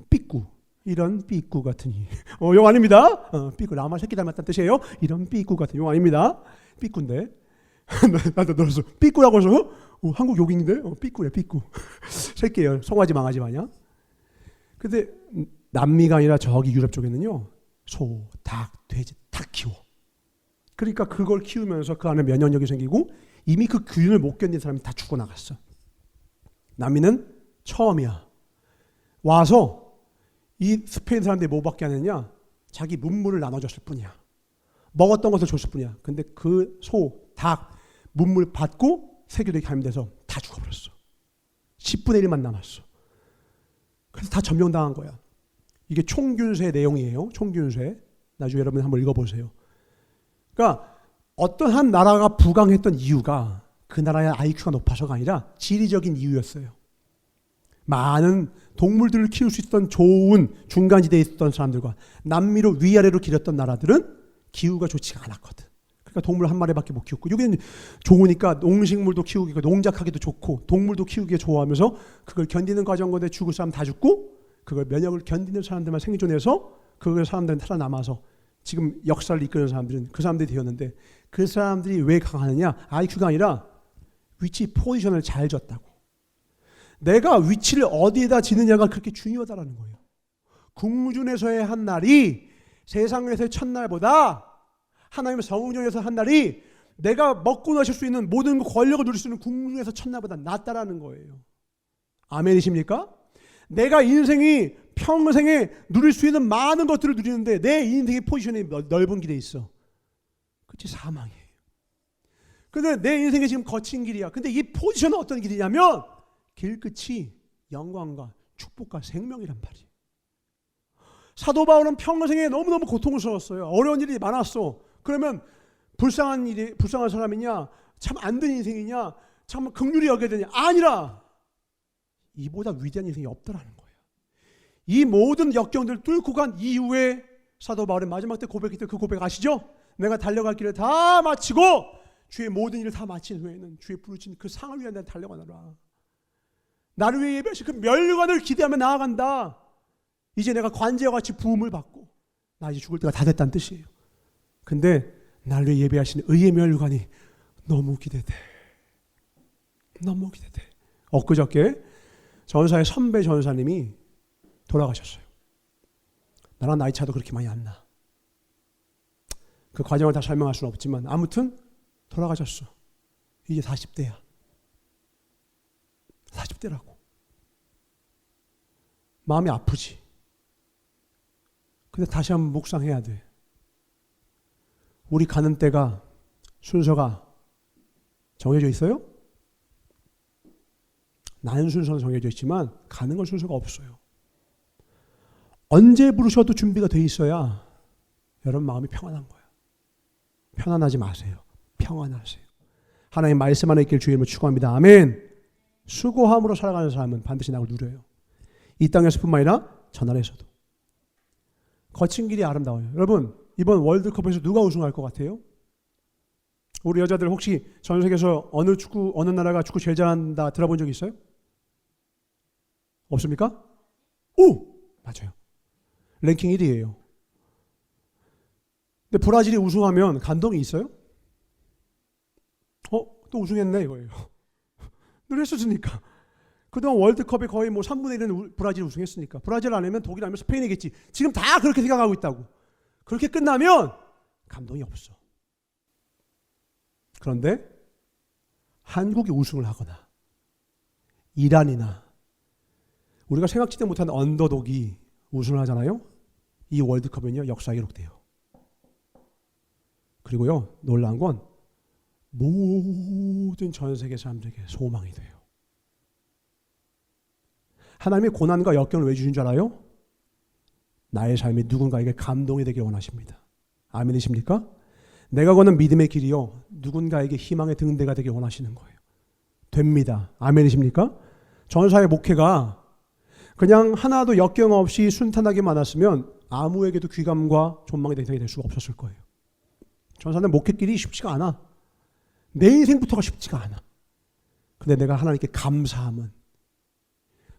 A: 삐꾸. 이런 삐꾸 같은 용 아닙니다. 삐꾸. 라마 새끼 닮았다는 뜻이에요. 이런 삐꾸 같은 용 아닙니다. 삐꾸인데 나도 들었어. 삐꾸라고 해서 한국 욕인데 삐꾸래 삐꾸. 새끼예요. 송아지 망아지 마냥. 근데 남미가 아니라 저기 유럽 쪽에는요 소, 닭, 돼지 다 키워. 그러니까 그걸 키우면서 그 안에 면역력이 생기고 이미 그 균을 못 견딘 사람이 다 죽어나갔어. 남미는 처음이야. 와서 이 스페인 사람들이 뭐밖에 안 했냐? 자기 문물을 나눠줬을 뿐이야. 먹었던 것을 줬을 뿐이야. 근데 그 소, 닭 문물 받고 세균에 감염돼서 다 죽어버렸어. 10분의 1만 남았어. 그래서 다 점령당한 거야. 이게 총균세 내용이에요. 총균세. 나중에 여러분 한번 읽어보세요. 그러니까 어떤 한 나라가 부강했던 이유가 그 나라의 IQ가 높아서가 아니라 지리적인 이유였어요. 많은 동물들을 키울 수 있었던 좋은 중간지대에 있었던 사람들과 남미로 위아래로 길었던 나라들은 기후가 좋지가 않았거든. 그러니까 동물 한 마리밖에 못 키웠고 여기는 좋으니까 농식물도 키우기가 농작하기도 좋고 동물도 키우기가 좋아하면서 그걸 견디는 과정 가운데 죽을 사람 다 죽고 그걸 면역을 견디는 사람들만 생존해서 그 사람들은 살아남아서 지금 역사를 이끄는 사람들은 그 사람들이 되었는데 그 사람들이 왜 강하느냐? IQ가 아니라 위치 포지션을 잘 줬다고. 내가 위치를 어디에다 지느냐가 그렇게 중요하다는 거예요. 궁중에서의 한 날이 세상에서의 첫날보다 하나님의 성전에서 한 날이 내가 먹고 마실 수 있는 모든 권력을 누릴 수 있는 궁중에서 첫날보다 낫다라는 거예요. 아멘이십니까? 내가 인생이 평생에 누릴 수 있는 많은 것들을 누리는데 내 인생의 포지션이 넓은 길에 있어. 그치, 사망이에요. 근데 내 인생이 지금 거친 길이야. 근데 이 포지션은 어떤 길이냐면 길 끝이 영광과 축복과 생명이란 말이에요. 사도 바울은 평생에 너무너무 고통스러웠어요. 어려운 일이 많았어. 그러면 불쌍한 사람이냐? 참 안 된 인생이냐? 참 긍휼히 여겨야 되냐? 아니라 이보다 위대한 인생이 없더라는 거예요. 이 모든 역경들을 뚫고 간 이후에 사도 바울의 마지막 때 고백했던 그 고백 아시죠? 내가 달려갈 길을 다 마치고 주의 모든 일을 다 마친 후에는 주의 부르신 그 상을 위해 내가 달려가노라. 나를 위해 예배하신 그 멸관을 기대하며 나아간다. 이제 내가 관제와 같이 부음을 받고 나 이제 죽을 때가 다 됐다는 뜻이에요. 근데 나를 위해 예배하신 의의 멸관이 너무 기대돼. 너무 기대돼. 엊그저께 전사의 선배 전사님이 돌아가셨어요. 나랑 나이 차도 그렇게 많이 안 나. 그 과정을 다 설명할 수는 없지만 아무튼 돌아가셨어. 이제 40대야. 40대라고. 마음이 아프지. 근데 다시 한번 묵상해야 돼. 우리 가는 때가 순서가 정해져 있어요? 나는 순서는 정해져 있지만 가는 건 순서가 없어요. 언제 부르셔도 준비가 돼 있어야 여러분 마음이 평안한 거야. 편안하지 마세요. 평안하세요. 하나님 말씀 안에 있길 주님을 축원합니다. 아멘. 수고함으로 살아가는 사람은 반드시 낙을 누려요. 이 땅에서뿐만 아니라 전하에서도. 거친 길이 아름다워요. 여러분 이번 월드컵에서 누가 우승할 것 같아요? 우리 여자들 혹시 전 세계에서 어느 나라가 축구 제일 잘한다 들어본 적 있어요? 없습니까? 오! 맞아요. 랭킹 1위예요. 근데 브라질이 우승하면 감동이 있어요? 또 우승했네 이거예요. 늘 했었으니까. 그동안 월드컵에 거의 뭐 3분의 1은 브라질이 우승했으니까. 브라질 아니면 독일 아니면 스페인이겠지. 지금 다 그렇게 생각하고 있다고. 그렇게 끝나면 감동이 없어. 그런데 한국이 우승을 하거나 이란이나 우리가 생각지도 못한 언더독이 우승을 하잖아요. 이 월드컵은요 역사에 기록돼요. 그리고요 놀라운 건 모든 전 세계 사람들에게 소망이 돼요. 하나님의 고난과 역경을 왜 주신 줄 알아요? 나의 삶이 누군가에게 감동이 되길 원하십니다. 아멘이십니까? 내가 걷는 믿음의 길이요 누군가에게 희망의 등대가 되길 원하시는 거예요. 됩니다. 아멘이십니까? 전사의 목회가 그냥 하나도 역경 없이 순탄하게 많았으면 아무에게도 귀감과 존망의 대상이 될 수가 없었을 거예요. 전사는 목회길이 쉽지가 않아. 내 인생부터가 쉽지가 않아. 근데 내가 하나님께 감사함은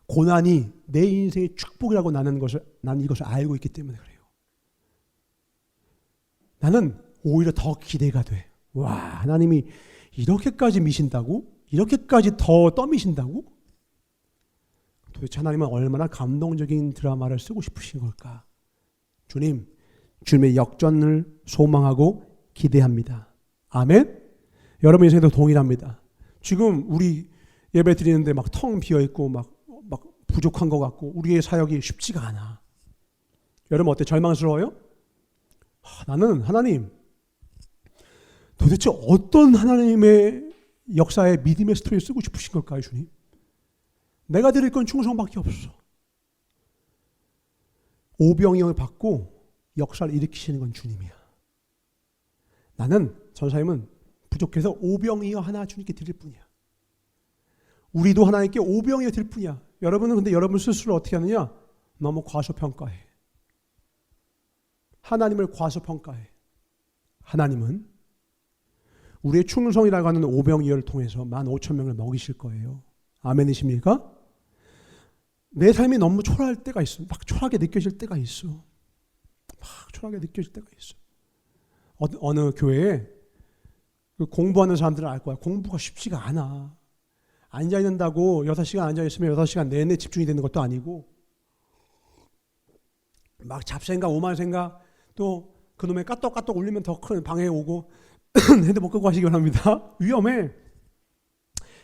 A: 고난이 내 인생의 축복이라고 나는 이것을 알고 있기 때문에 그래요. 나는 오히려 더 기대가 돼. 와, 하나님이 이렇게까지 미신다고? 이렇게까지 더 떠미신다고? 도대체 하나님은 얼마나 감동적인 드라마를 쓰고 싶으신 걸까? 주님의 역전을 소망하고 기대합니다. 아멘? 여러분 인생도 동일합니다. 지금 우리 예배 드리는데 막 텅 비어있고 막 부족한 것 같고 우리의 사역이 쉽지가 않아. 여러분 어때? 절망스러워요? 나는 하나님 도대체 어떤 하나님의 역사에 믿음의 스토리를 쓰고 싶으신 걸까요, 주님? 내가 드릴 건 충성밖에 없어. 오병이어를 받고 역사를 일으키시는 건 주님이야. 나는 전사님은 부족해서 오병이어 하나 주님께 드릴 뿐이야. 우리도 하나님께 오병이어 드릴 뿐이야. 여러분은 근데 여러분 스스로 어떻게 하느냐? 너무 과소평가해. 하나님을 과소평가해. 하나님은 우리의 충성이라고 하는 오병이어를 통해서 15,000명을 먹이실 거예요. 아멘이십니까? 내 삶이 너무 초라할 때가 있어. 막 초라하게 느껴질 때가 있어. 막 초라하게 느껴질 때가 있어. 어느 교회에 공부하는 사람들은 알 거야. 공부가 쉽지가 않아. 앉아있는다고 6시간 앉아있으면 6시간 내내 집중이 되는 것도 아니고 막 잡생각 오만생각 또 그놈의 까똑까똑 울리면 더 큰 방해에 오고 핸드폰 끄고 하시기 바랍니다. 위험해.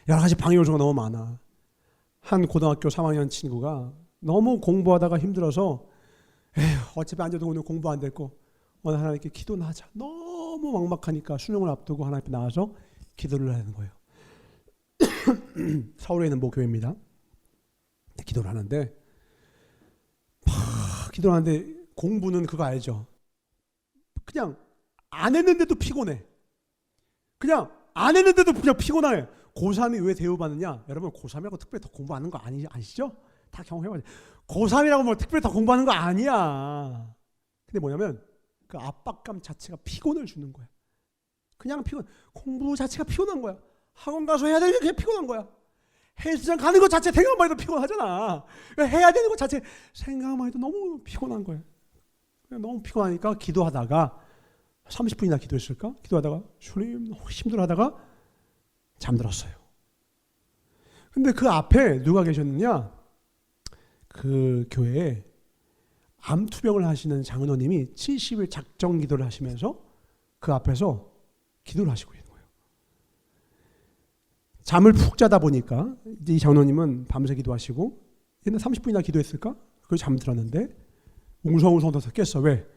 A: 여러 가지 방해 요소가 너무 많아. 한 고등학교 3학년 친구가 너무 공부하다가 힘들어서 어차피 앉아도 오늘 공부 안 될 거 오늘 하나님께 기도나 하자. 너무 막막하니까 수능을 앞두고 하나님 앞에 나와서 기도를 하는 거예요. 서울에 있는 모 교회입니다. 기도를 하는데 기도를 하는데 공부는 그거 알죠? 그냥 안 했는데도 피곤해. 그냥 안 했는데도 그냥 피곤해. 고3이 왜 대우받느냐? 여러분 고3이라고 특별히 더 공부하는 거 아시죠? 다 경험해봐요. 고3이라고 뭐 특별히 더 공부하는 거 아니야. 근데 뭐냐면 그 압박감 자체가 피곤을 주는 거야. 그냥 피곤. 공부 자체가 피곤한 거야. 학원 가서 해야 되는 게 그냥 피곤한 거야. 헬스장 가는 것 자체 생각만 해도 피곤하잖아. 해야 되는 것 자체 생각만 해도 너무 피곤한 거야. 너무 피곤하니까 기도하다가 30분이나 기도했을까? 기도하다가 주님 너무 힘들어하다가 잠들었어요. 근데 그 앞에 누가 계셨느냐? 그 교회에 암투병을 하시는 장로님이 70일 작정 기도를 하시면서 그 앞에서 기도를 하시고 있는 거예요. 잠을 푹 자다 보니까 이제 이 장로님은 밤새 기도하시고 옛날 30분이나 기도했을까? 그걸 잠들었는데 웅성웅성 더 깼어. 왜?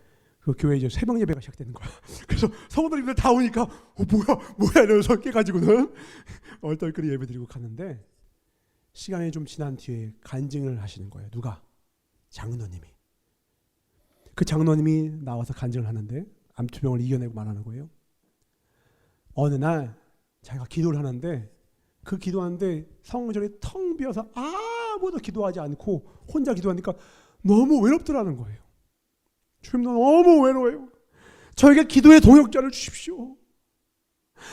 A: 그 교회 이제 새벽 예배가 시작되는 거야. 그래서 성도들이 다 오니까 뭐야 이러면서 깨가지고는 얼떨결에 예배 드리고 갔는데 시간이 좀 지난 뒤에 간증을 하시는 거예요. 누가? 장로님이. 그 장로님이 나와서 간증을 하는데 암투병을 이겨내고 말하는 거예요. 어느 날 자기가 기도를 하는데 그 기도하는데 성전이 텅 비어서 아무도 기도하지 않고 혼자 기도하니까 너무 외롭더라는 거예요. 주님 너무 외로워요. 저에게 기도의 동역자를 주십시오.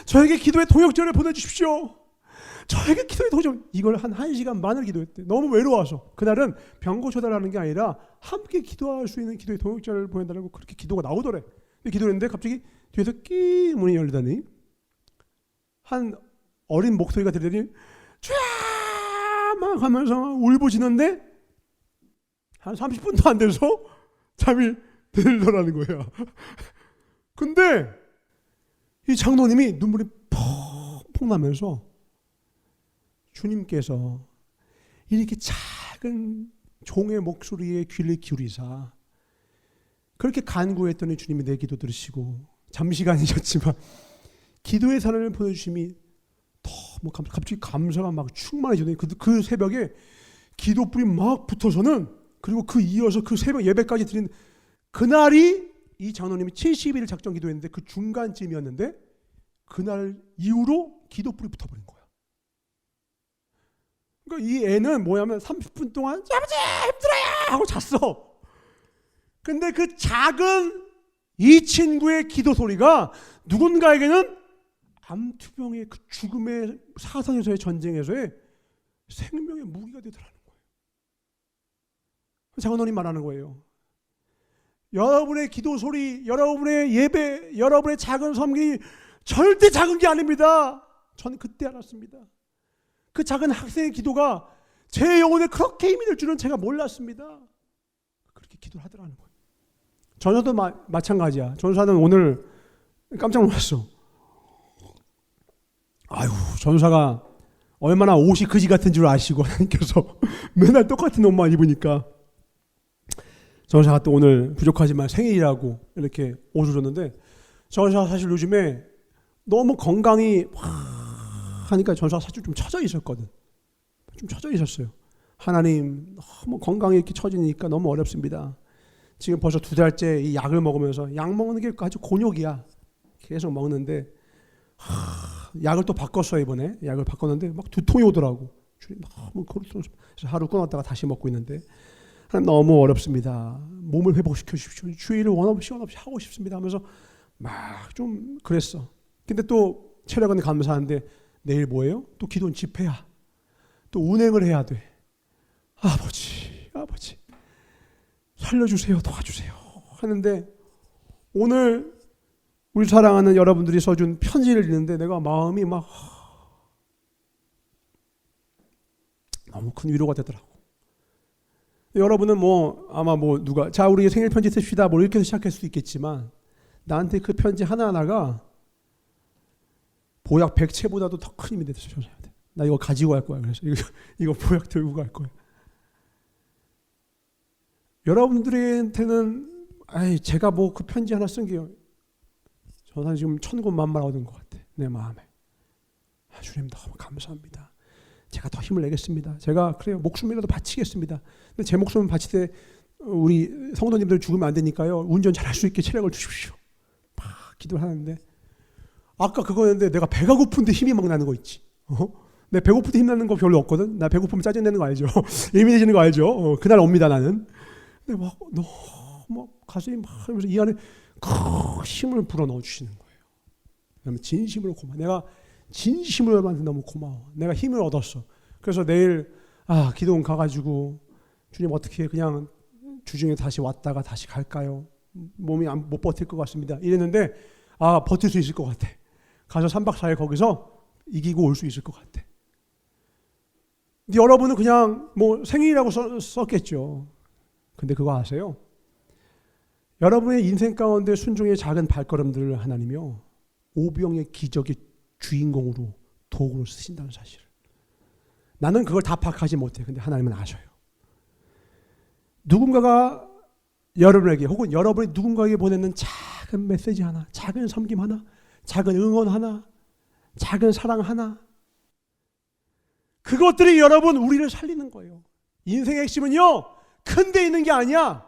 A: 저에게 기도의 동역자를 보내주십시오. 저에게 기도의 동역자. 이걸 한 1시간 반을 기도했대. 너무 외로워서. 그날은 병 고쳐달라는 게 아니라 함께 기도할 수 있는 기도의 동역자를 보내달라고 그렇게 기도가 나오더래. 기도했는데 갑자기 뒤에서 끼 문이 열리더니 한 어린 목소리가 들리더니 쫙 막 하면서 울부짖는데 한 30분도 안 돼서 잠이 들더라는 거야. 근데 이 장로님이 눈물이 펑펑 나면서 주님께서 이렇게 작은 종의 목소리에 귀를 기울이사 그렇게 간구했더니 주님이 내 기도 들으시고 잠시간이셨지만 기도의 사람을 보내주심이 너무 갑자기 감사가 막 충만해지더니 그 새벽에 기도불이 막 붙어서는 그리고 그 이어서 그 새벽 예배까지 드린 그날이 이 장로님이 70일을 작정 기도했는데 그 중간쯤이었는데 그날 이후로 기도불이 붙어버린 거야. 그러니까 이 애는 뭐냐면 30분 동안 아버지 힘들어요 하고 잤어. 근데 그 작은 이 친구의 기도 소리가 누군가에게는 암투병의 그 죽음의 사상에서의 전쟁에서의 생명의 무기가 되더라는 거예요. 장로님 말하는 거예요. 여러분의 기도 소리, 여러분의 예배, 여러분의 작은 섬김이 절대 작은 게 아닙니다. 저는 그때 알았습니다. 그 작은 학생의 기도가 제 영혼에 그렇게 힘이 될 줄은 제가 몰랐습니다. 그렇게 기도를 하더라는 거예요. 전사도 마찬가지야. 전사는 오늘 깜짝 놀랐어. 아유, 전사가 얼마나 옷이 그지 같은 줄 아시고 하나님께서 맨날 똑같은 옷만 입으니까 전사가 또 오늘 부족하지만 생일이라고 이렇게 옷을 줬는데 전사가 사실 요즘에 너무 건강이 하니까 전사가 사실 좀 처져 있었거든. 좀 처져 있었어요. 하나님 너무 건강이 이렇게 처지니까 너무 어렵습니다. 지금 벌써 2달째 이 약을 먹으면서 약 먹는 게 아주 곤욕이야. 계속 먹는데 약을 또 바꿨어요. 이번에 약을 바꿨는데 막 두통이 오더라고. 주님 너무 그래서 하루 끊었다가 다시 먹고 있는데 하나님 너무 어렵습니다. 몸을 회복시켜 주십시오. 주의를 원없이 하고 싶습니다 하면서 막 좀 그랬어. 근데 또 체력은 감사한데 내일 뭐예요? 또 기도는 집회야. 또 운행을 해야 돼. 아버지 살려주세요. 도와주세요 하는데 오늘 우리 사랑하는 여러분들이 써준 편지를 읽는데 내가 마음이 막 너무 큰 위로가 되더라고. 여러분은 아마 누가 자 우리 생일 편지 씁시다 이렇게 시작할 수도 있겠지만 나한테 그 편지 하나하나가 보약 100채보다도 더 큰 힘이 됐어. 나 이거 가지고 갈 거야. 그래서 이거 보약 들고 갈 거야. 여러분들한테는 제가 그 편지 하나 쓴 게요. 저는 지금 천군만마를 얻은 것 같아. 내 마음에. 주님 너무 감사합니다. 제가 더 힘을 내겠습니다. 제가 그래요. 목숨이라도 바치겠습니다. 근데 제 목숨을 바칠 때 우리 성도님들 죽으면 안 되니까요. 운전 잘할 수 있게 체력을 주십시오. 막 기도를 하는데 아까 그거였는데 내가 배가 고픈데 힘이 막 나는 거 있지. 내 배고플 때 힘나는 거 별로 없거든. 나 배고프면 짜증내는 거 알죠? 예민해지는 거 알죠? 그날 옵니다 나는. 근데 막 너무 가슴이 막 하면서 이 안에 그 힘을 불어넣어 주시는 거예요. 그러면 진심으로 고마워. 내가 진심으로 여러분한테 너무 고마워. 내가 힘을 얻었어. 그래서 내일 기도원 가가지고 주님 어떻게 그냥 주중에 다시 왔다가 다시 갈까요? 몸이 못 버틸 것 같습니다. 이랬는데 버틸 수 있을 것 같아. 가서 3박 4일 거기서 이기고 올 수 있을 것 같아. 근데 여러분은 그냥 뭐 생일이라고 썼겠죠. 근데 그거 아세요? 여러분의 인생 가운데 순종의 작은 발걸음들을 하나님이요 오병의 기적의 주인공으로 도구로 쓰신다는 사실을. 나는 그걸 다 파악하지 못해. 근데 하나님은 아셔요. 누군가가 여러분에게 혹은 여러분이 누군가에게 보내는 작은 메시지 하나, 작은 섬김 하나, 작은 응원 하나, 작은 사랑 하나, 그것들이 여러분 우리를 살리는 거예요. 인생의 핵심은요 큰 데 있는 게 아니야.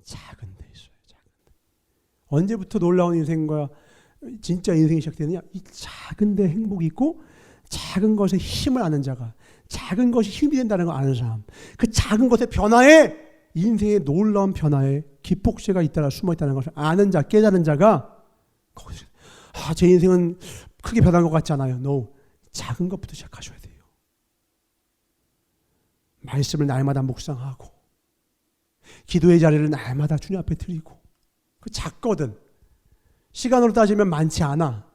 A: 작은 데 있어요. 작은 데. 언제부터 놀라운 인생과 진짜 인생이 시작되느냐? 이 작은 데 행복이 있고 작은 것에 힘을 아는 자가, 작은 것이 힘이 된다는 걸 아는 사람, 그 작은 것의 변화에, 인생의 놀라운 변화에 기폭제가 있다라 숨어 있다는 것을 아는 자, 깨달은 자가 거기서 제 인생은 크게 변한 것 같지 않아요. No. 작은 것부터 시작하셔야 돼요. 말씀을 날마다 묵상하고 기도의 자리를 날마다 주님 앞에 드리고, 그 작거든. 시간으로 따지면 많지 않아.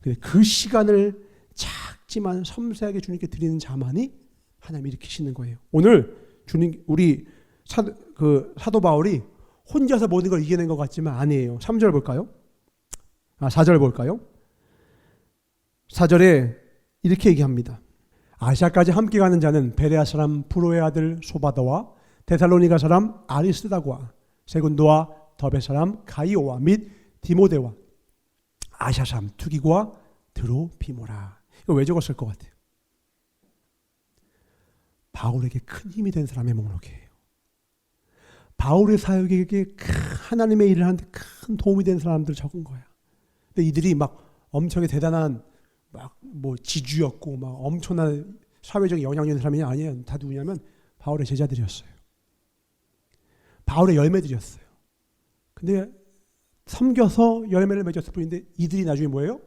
A: 근데 그 시간을 작지만 섬세하게 주님께 드리는 자만이 하나님이 일으키시는 거예요. 오늘 주님, 우리 사도 바울이 혼자서 모든 걸 이겨낸 것 같지만 아니에요. 3절 볼까요? 4절 볼까요? 4절에 이렇게 얘기합니다. 아시아까지 함께 가는 자는 베레아 사람 브로의 아들 소바더와 데살로니가 사람 아리스다고와 세군도와 더베 사람 가이오와 및 디모데와 아시아 사람 투기고와 드로피모라. 이거 왜 적었을 것 같아요? 바울에게 큰 힘이 된 사람의 목록이에요. 바울의 사역에게 하나님의 일을 하는데 큰 도움이 된 사람들 적은 거야. 근데 이들이 막 엄청나게 대단한 뭐 지주였고 막 엄청난 사회적 영향력 있는 사람이 아니에요. 다 누구냐면 바울의 제자들이었어요. 바울의 열매들이었어요. 근데 섬겨서 열매를 맺었을 뿐인데 이들이 나중에 뭐예요?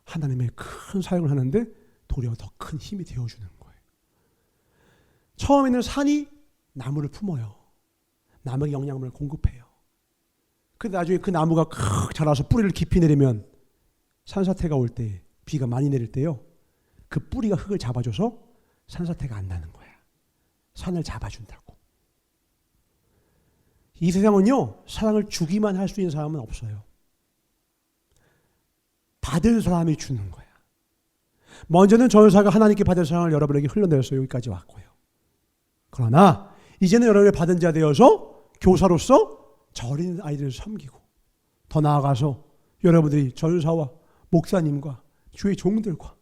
A: 하나님의 큰 사역을 하는데 도리어 더 큰 힘이 되어주는 거예요. 처음에는 산이 나무를 품어요. 나무에 영양분을 공급해요. 근데 나중에 그 나무가 크 자라서 뿌리를 깊이 내리면 산사태가 올 때, 비가 많이 내릴 때요, 그 뿌리가 흙을 잡아줘서 산사태가 안 나는 거야. 산을 잡아준다고. 이 세상은요, 사랑을 주기만 할 수 있는 사람은 없어요. 받을 사람이 주는 거야. 먼저는 전사가 하나님께 받을 사랑을 여러분에게 흘러내려서 여기까지 왔고요. 그러나 이제는 여러분이 받은 자 되어서 교사로서 저린 아이들을 섬기고, 더 나아가서 여러분들이 전사와 목사님과 주의 종들과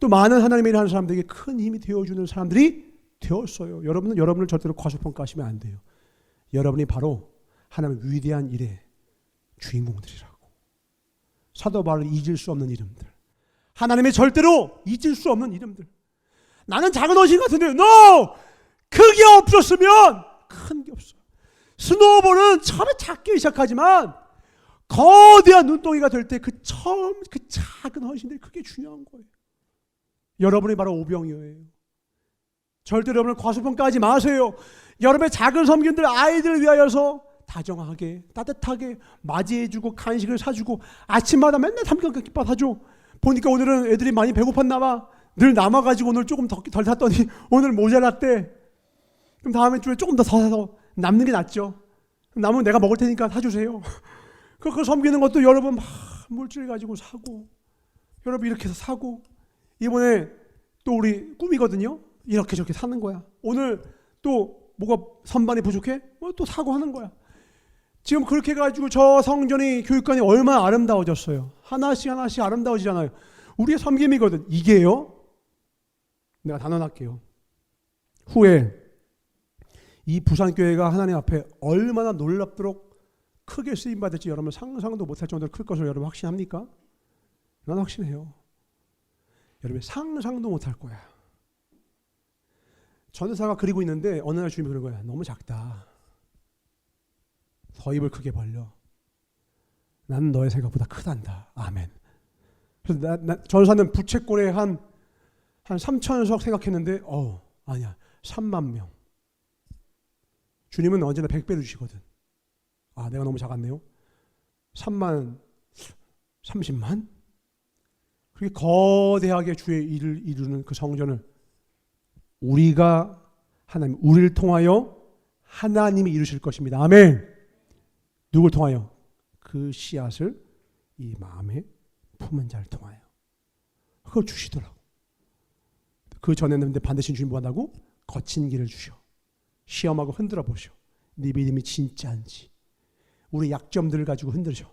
A: 또 많은 하나님의 일을 하는 사람들에게 큰 힘이 되어주는 사람들이 되었어요. 여러분은 여러분을 절대로 과소평가하시면 안 돼요. 여러분이 바로 하나님의 위대한 일의 주인공들이라고. 사도 바울을 잊을 수 없는 이름들, 하나님의 절대로 잊을 수 없는 이름들. 나는 작은 어신 같은데 no! 크게 없었으면 큰 게 없어. 스노우볼은 처음에 작게 시작하지만 거대한 눈덩이가 될 때 그 처음 그 작은 헌신들이 그게 중요한 거예요. 여러분이 바로 오병이어예요. 절대로 여러분을 과소평가하지 마세요. 여러분의 작은 섬김들, 아이들을 위하여서 다정하게 따뜻하게 맞이해주고 간식을 사주고 아침마다 맨날 삼겹김밥 사줘. 보니까 오늘은 애들이 많이 배고팠나 봐. 늘 남아가지고 오늘 조금 덜 샀더니 오늘 모자랐대. 그럼 다음에 주에 조금 더 사서 남는 게 낫죠. 남으면 내가 먹을 테니까 사주세요. 그거 섬기는 것도 여러분 막 물질 가지고 사고, 여러분 이렇게 해서 사고, 이번에 또 우리 꿈이거든요. 이렇게 저렇게 사는 거야. 오늘 또 뭐가 선반이 부족해? 또 사고 하는 거야. 지금 그렇게 해가지고 저 성전이 교육관이 얼마나 아름다워졌어요. 하나씩 하나씩 아름다워지잖아요. 우리의 섬김이거든. 이게요, 내가 단언할게요. 후에 이 부산교회가 하나님 앞에 얼마나 놀랍도록 크게 쓰임받을지 여러분 상상도 못할 정도로 클 것을 여러분 확신합니까? 난 확신해요. 여러분 상상도 못할 거야. 전사가 그리고 있는데 어느 날 주님이 그런 거야. 너무 작다. 더 입을 크게 벌려. 나는 너의 생각보다 크단다. 아멘. 그래서 전사는 부채꼴에 한 3,000석 생각했는데 아니야. 3만 명. 주님은 언제나 100배를 주시거든. 내가 너무 작았네요. 3만 30만? 그렇게 거대하게 주의 일을 이루는 그 성전을 우리를 통하여 하나님이 이루실 것입니다. 아멘. 누굴 통하여? 그 씨앗을 이 마음에 품은 자를 통하여. 그걸 주시더라고. 그 전에는 반드시 주님 뭐 한다고? 거친 길을 주셔. 시험하고 흔들어 보셔. 네 믿음이 진짜인지. 우리 약점들을 가지고 흔들죠.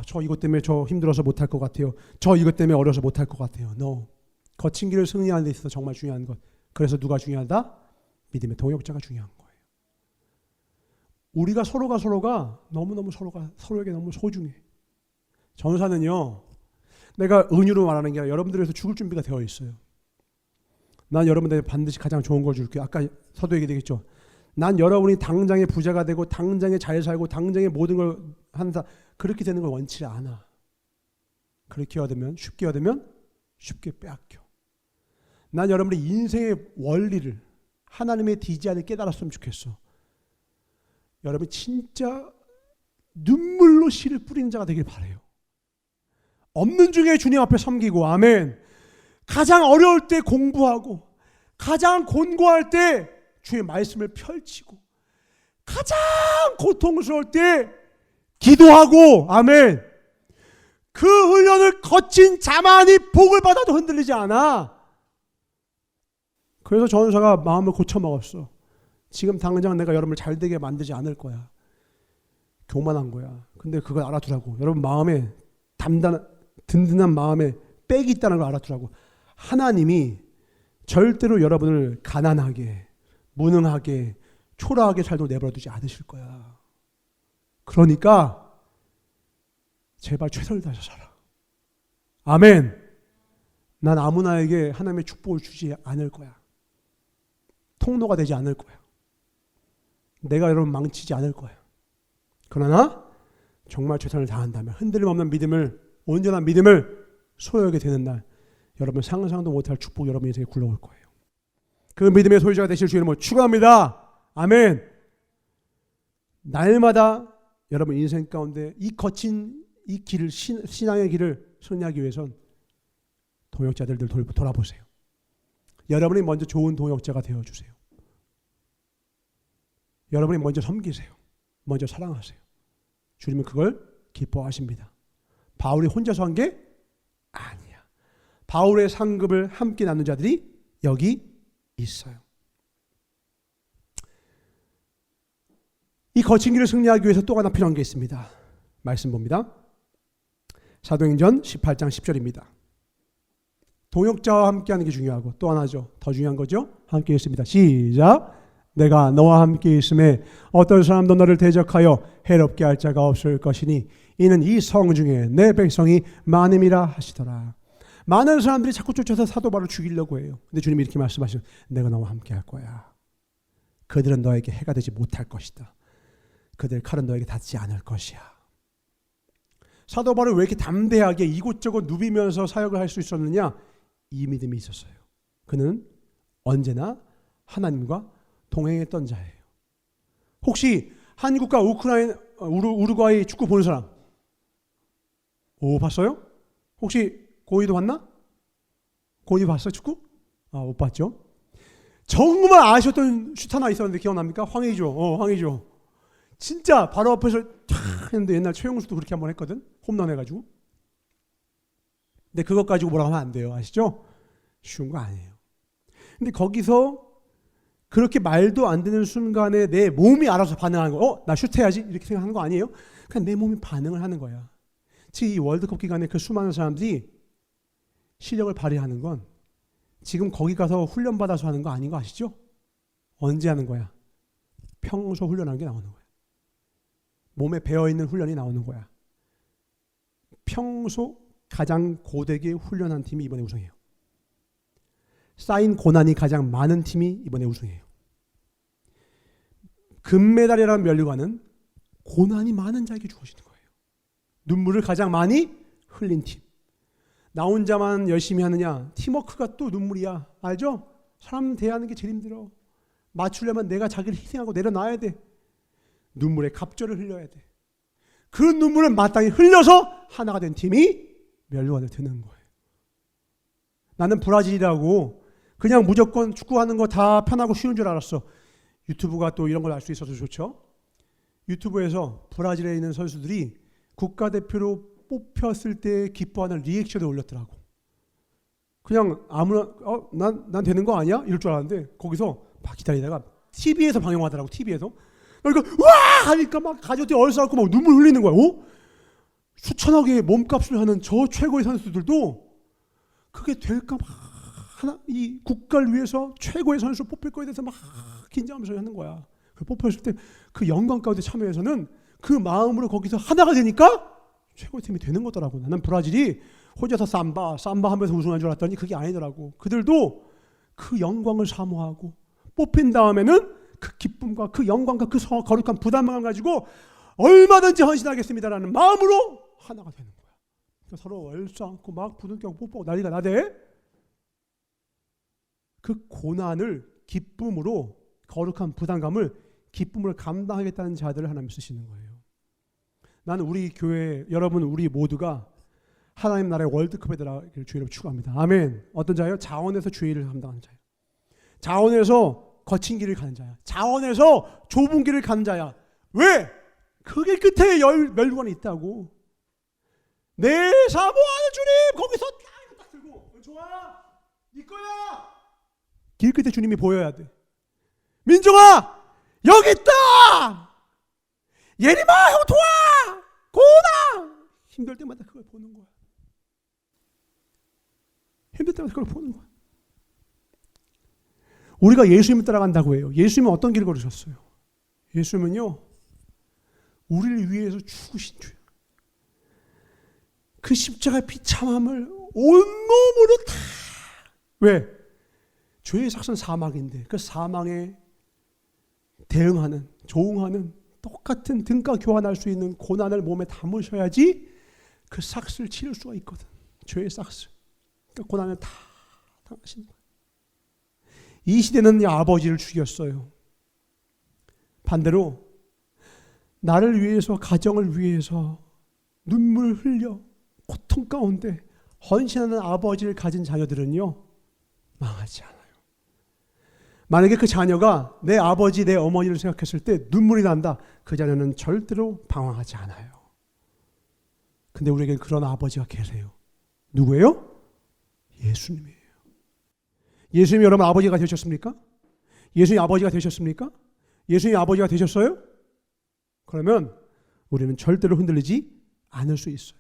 A: 저 이것 때문에 저 힘들어서 못할 것 같아요. 저 이것 때문에 어려서 못할 것 같아요. No. 거친 길을 승리하는 데 있어서 정말 중요한 것. 그래서 누가 중요하다? 믿음의 동역자가 중요한 거예요. 우리가 서로가 너무너무 서로에게 너무 소중해. 전사는요, 내가 은유로 말하는 게 아니라 여러분들에서 죽을 준비가 되어 있어요. 난 여러분들에게 반드시 가장 좋은 걸 줄게요. 아까 서도 얘기되겠죠. 난 여러분이 당장의 부자가 되고 당장에 잘 살고 당장에 모든 걸 한다. 그렇게 되는 걸 원치 않아. 그렇게 얻으면 쉽게 빼앗겨. 난 여러분의 인생의 원리를 하나님의 디자인을 깨달았으면 좋겠어. 여러분 진짜 눈물로 씨를 뿌리는 자가 되길 바라요. 없는 중에 주님 앞에 섬기고 아멘. 가장 어려울 때 공부하고 가장 곤고할 때 주의 말씀을 펼치고 가장 고통스러울 때 기도하고 아멘. 그 훈련을 거친 자만이 복을 받아도 흔들리지 않아. 그래서 전사가 마음을 고쳐먹었어. 지금 당장 내가 여러분을 잘되게 만들지 않을 거야. 교만한 거야. 근데 그걸 알아두라고. 여러분 마음에 든든한 마음에 빽이 있다는 걸 알아두라고. 하나님이 절대로 여러분을 가난하게 무능하게 초라하게 살도록 내버려두지 않으실 거야. 그러니까 제발 최선을 다해서 살아. 아멘. 난 아무나에게 하나님의 축복을 주지 않을 거야. 통로가 되지 않을 거야. 내가 여러분 망치지 않을 거야. 그러나 정말 최선을 다한다면 흔들림 없는 믿음을 온전한 믿음을 소유하게 되는 날 여러분 상상도 못할 축복이 여러분 인생에 굴러올 거예요. 그 믿음의 소유자가 되실 주 이름으로 축원합니다. 아멘. 날마다 여러분 인생 가운데 이 거친 이 길을 신앙의 길을 승리하기 위해선 동역자들을 돌아보세요. 여러분이 먼저 좋은 동역자가 되어주세요. 여러분이 먼저 섬기세요. 먼저 사랑하세요. 주님은 그걸 기뻐하십니다. 바울이 혼자서 한 게 아니야. 바울의 상급을 함께 나눈 자들이 여기 있어요. 이 거친 길을 승리하기 위해서 또 하나 필요한 게 있습니다. 말씀 봅니다. 사도행전 18장 10절입니다. 동역자와 함께하는 게 중요하고 또 하나죠. 더 중요한 거죠. 함께 있습니다. 시작. 내가 너와 함께 있음에 어떤 사람도 너를 대적하여 해롭게 할 자가 없을 것이니 이는 이 성 중에 내 백성이 많음이라 하시더라. 많은 사람들이 자꾸 쫓아서 사도 바울을 죽이려고 해요. 근데 주님이 이렇게 말씀하시죠. 내가 너와 함께 할 거야. 그들은 너에게 해가 되지 못할 것이다. 그들 칼은 너에게 닿지 않을 것이야. 사도 바울이 왜 이렇게 담대하게 이곳저곳 누비면서 사역을 할 수 있었느냐? 이 믿음이 있었어요. 그는 언제나 하나님과 동행했던 자예요. 혹시 한국과 우루과이 축구 보는 사람? 봤어요? 혹시 고이도 봤나? 고이 봤어요 축구? 못 봤죠? 정말 아쉬웠던 슛 하나 있었는데 기억납니까? 황의조. 황의조. 진짜 바로 앞에서 탁 했는데 옛날 최용수도 그렇게 한번 했거든. 홈런 해가지고. 근데 그것 가지고 뭐라고 하면 안 돼요. 아시죠? 쉬운 거 아니에요. 근데 거기서 그렇게 말도 안 되는 순간에 내 몸이 알아서 반응하는 거. 나 슛해야지 이렇게 생각하는 거 아니에요? 그냥 내 몸이 반응을 하는 거야. 즉 이 월드컵 기간에 그 수많은 사람들이 실력을 발휘하는 건 지금 거기 가서 훈련받아서 하는 거 아닌 거 아시죠? 언제 하는 거야? 평소 훈련하는 게 나오는 거야. 몸에 배어있는 훈련이 나오는 거야. 평소 가장 고되게 훈련한 팀이 이번에 우승해요. 쌓인 고난이 가장 많은 팀이 이번에 우승해요. 금메달이라는 면류관은 고난이 많은 자에게 주어지는 거예요. 눈물을 가장 많이 흘린 팀. 나 혼자만 열심히 하느냐? 팀워크가 또 눈물이야. 알죠? 사람 대하는 게 제일 힘들어. 맞추려면 내가 자기를 희생하고 내려놔야 돼. 눈물의 갑절을 흘려야 돼. 그 눈물을 마땅히 흘려서 하나가 된 팀이 멸류관을 드는 거예요. 나는 브라질이라고 그냥 무조건 축구하는 거 다 편하고 쉬운 줄 알았어. 유튜브가 또 이런 걸 알 수 있어서 좋죠. 유튜브에서 브라질에 있는 선수들이 국가대표로 뽑혔을 때 기뻐하는 리액션을 올렸더라고. 그냥 아무나 난 되는 거 아니야? 이럴 줄 알았는데 거기서 막 기다리다가 TV에서 방영하더라고. TV에서. 그러니까 와 하니까 막 가족들이 얼싸안고 막 눈물 흘리는 거야. 수천억의 몸값을 하는 저 최고의 선수들도 그게 될까 막 하나 이 국가를 위해서 최고의 선수를 뽑힐 거에 대해서 막 긴장하면서 하는 거야. 뽑혔을 때 그 영광 가운데 참여해서는 그 마음으로 거기서 하나가 되니까 최고의 팀이 되는 거더라고. 나는 브라질이 혼자서 삼바 하면서 우승한 줄 알았더니 그게 아니더라고. 그들도 그 영광을 사모하고 뽑힌 다음에는 그 기쁨과 그 영광과 그 거룩한 부담감을 가지고 얼마든지 헌신하겠습니다라는 마음으로 하나가 되는 거야. 그러니까 서로 얼싸안고 막 부둥켜 뽀뽀 난리가 나대. 그 고난을 기쁨으로 거룩한 부담감을 기쁨으로 감당하겠다는 자들을 하나님 쓰시는 거예요. 나는 우리 교회 여러분 우리 모두가 하나님 나라의 월드컵에 들어가기를 주의로 축원합니다. 아멘. 어떤 자예요? 자원에서 주의를 감당하는 자예요. 자원에서 거친 길을 가는 자야. 자원에서 좁은 길을 가는 자야. 왜? 그 길 끝에 멸류관이 있다고. 내 사모하는 주님 거기서 딱 들고 좋아 네 거야. 길 끝에 주님이 보여야 돼. 민정아 여기 있다. 예림아 형 도와. 고나 힘들 때마다 그걸 보는 거야. 힘들 때마다 그걸 보는 거야. 우리가 예수님을 따라간다고 해요. 예수님은 어떤 길을 걸으셨어요? 예수님은요 우리를 위해서 죽으신 주예요. 그 십자가의 비참함을 온몸으로 다 왜? 죄의 삭은 사망인데 그 사망에 대응하는 조응하는 똑같은 등가 교환할 수 있는 고난을 몸에 담으셔야지 그 삭을 치를 수가 있거든. 죄의 삭을. 그러니까 고난을 다 당하신 거예요. 이 시대는 아버지를 죽였어요. 반대로 나를 위해서 가정을 위해서 눈물 흘려 고통 가운데 헌신하는 아버지를 가진 자녀들은요 망하지 않아요. 만약에 그 자녀가 내 아버지 내 어머니를 생각했을 때 눈물이 난다. 그 자녀는 절대로 방황하지 않아요. 근데 우리에게 그런 아버지가 계세요. 누구예요? 예수님이에요. 예수님이 여러분 아버지가 되셨습니까? 예수님이 아버지가 되셨습니까? 예수님이 아버지가 되셨어요? 그러면 우리는 절대로 흔들리지 않을 수 있어요.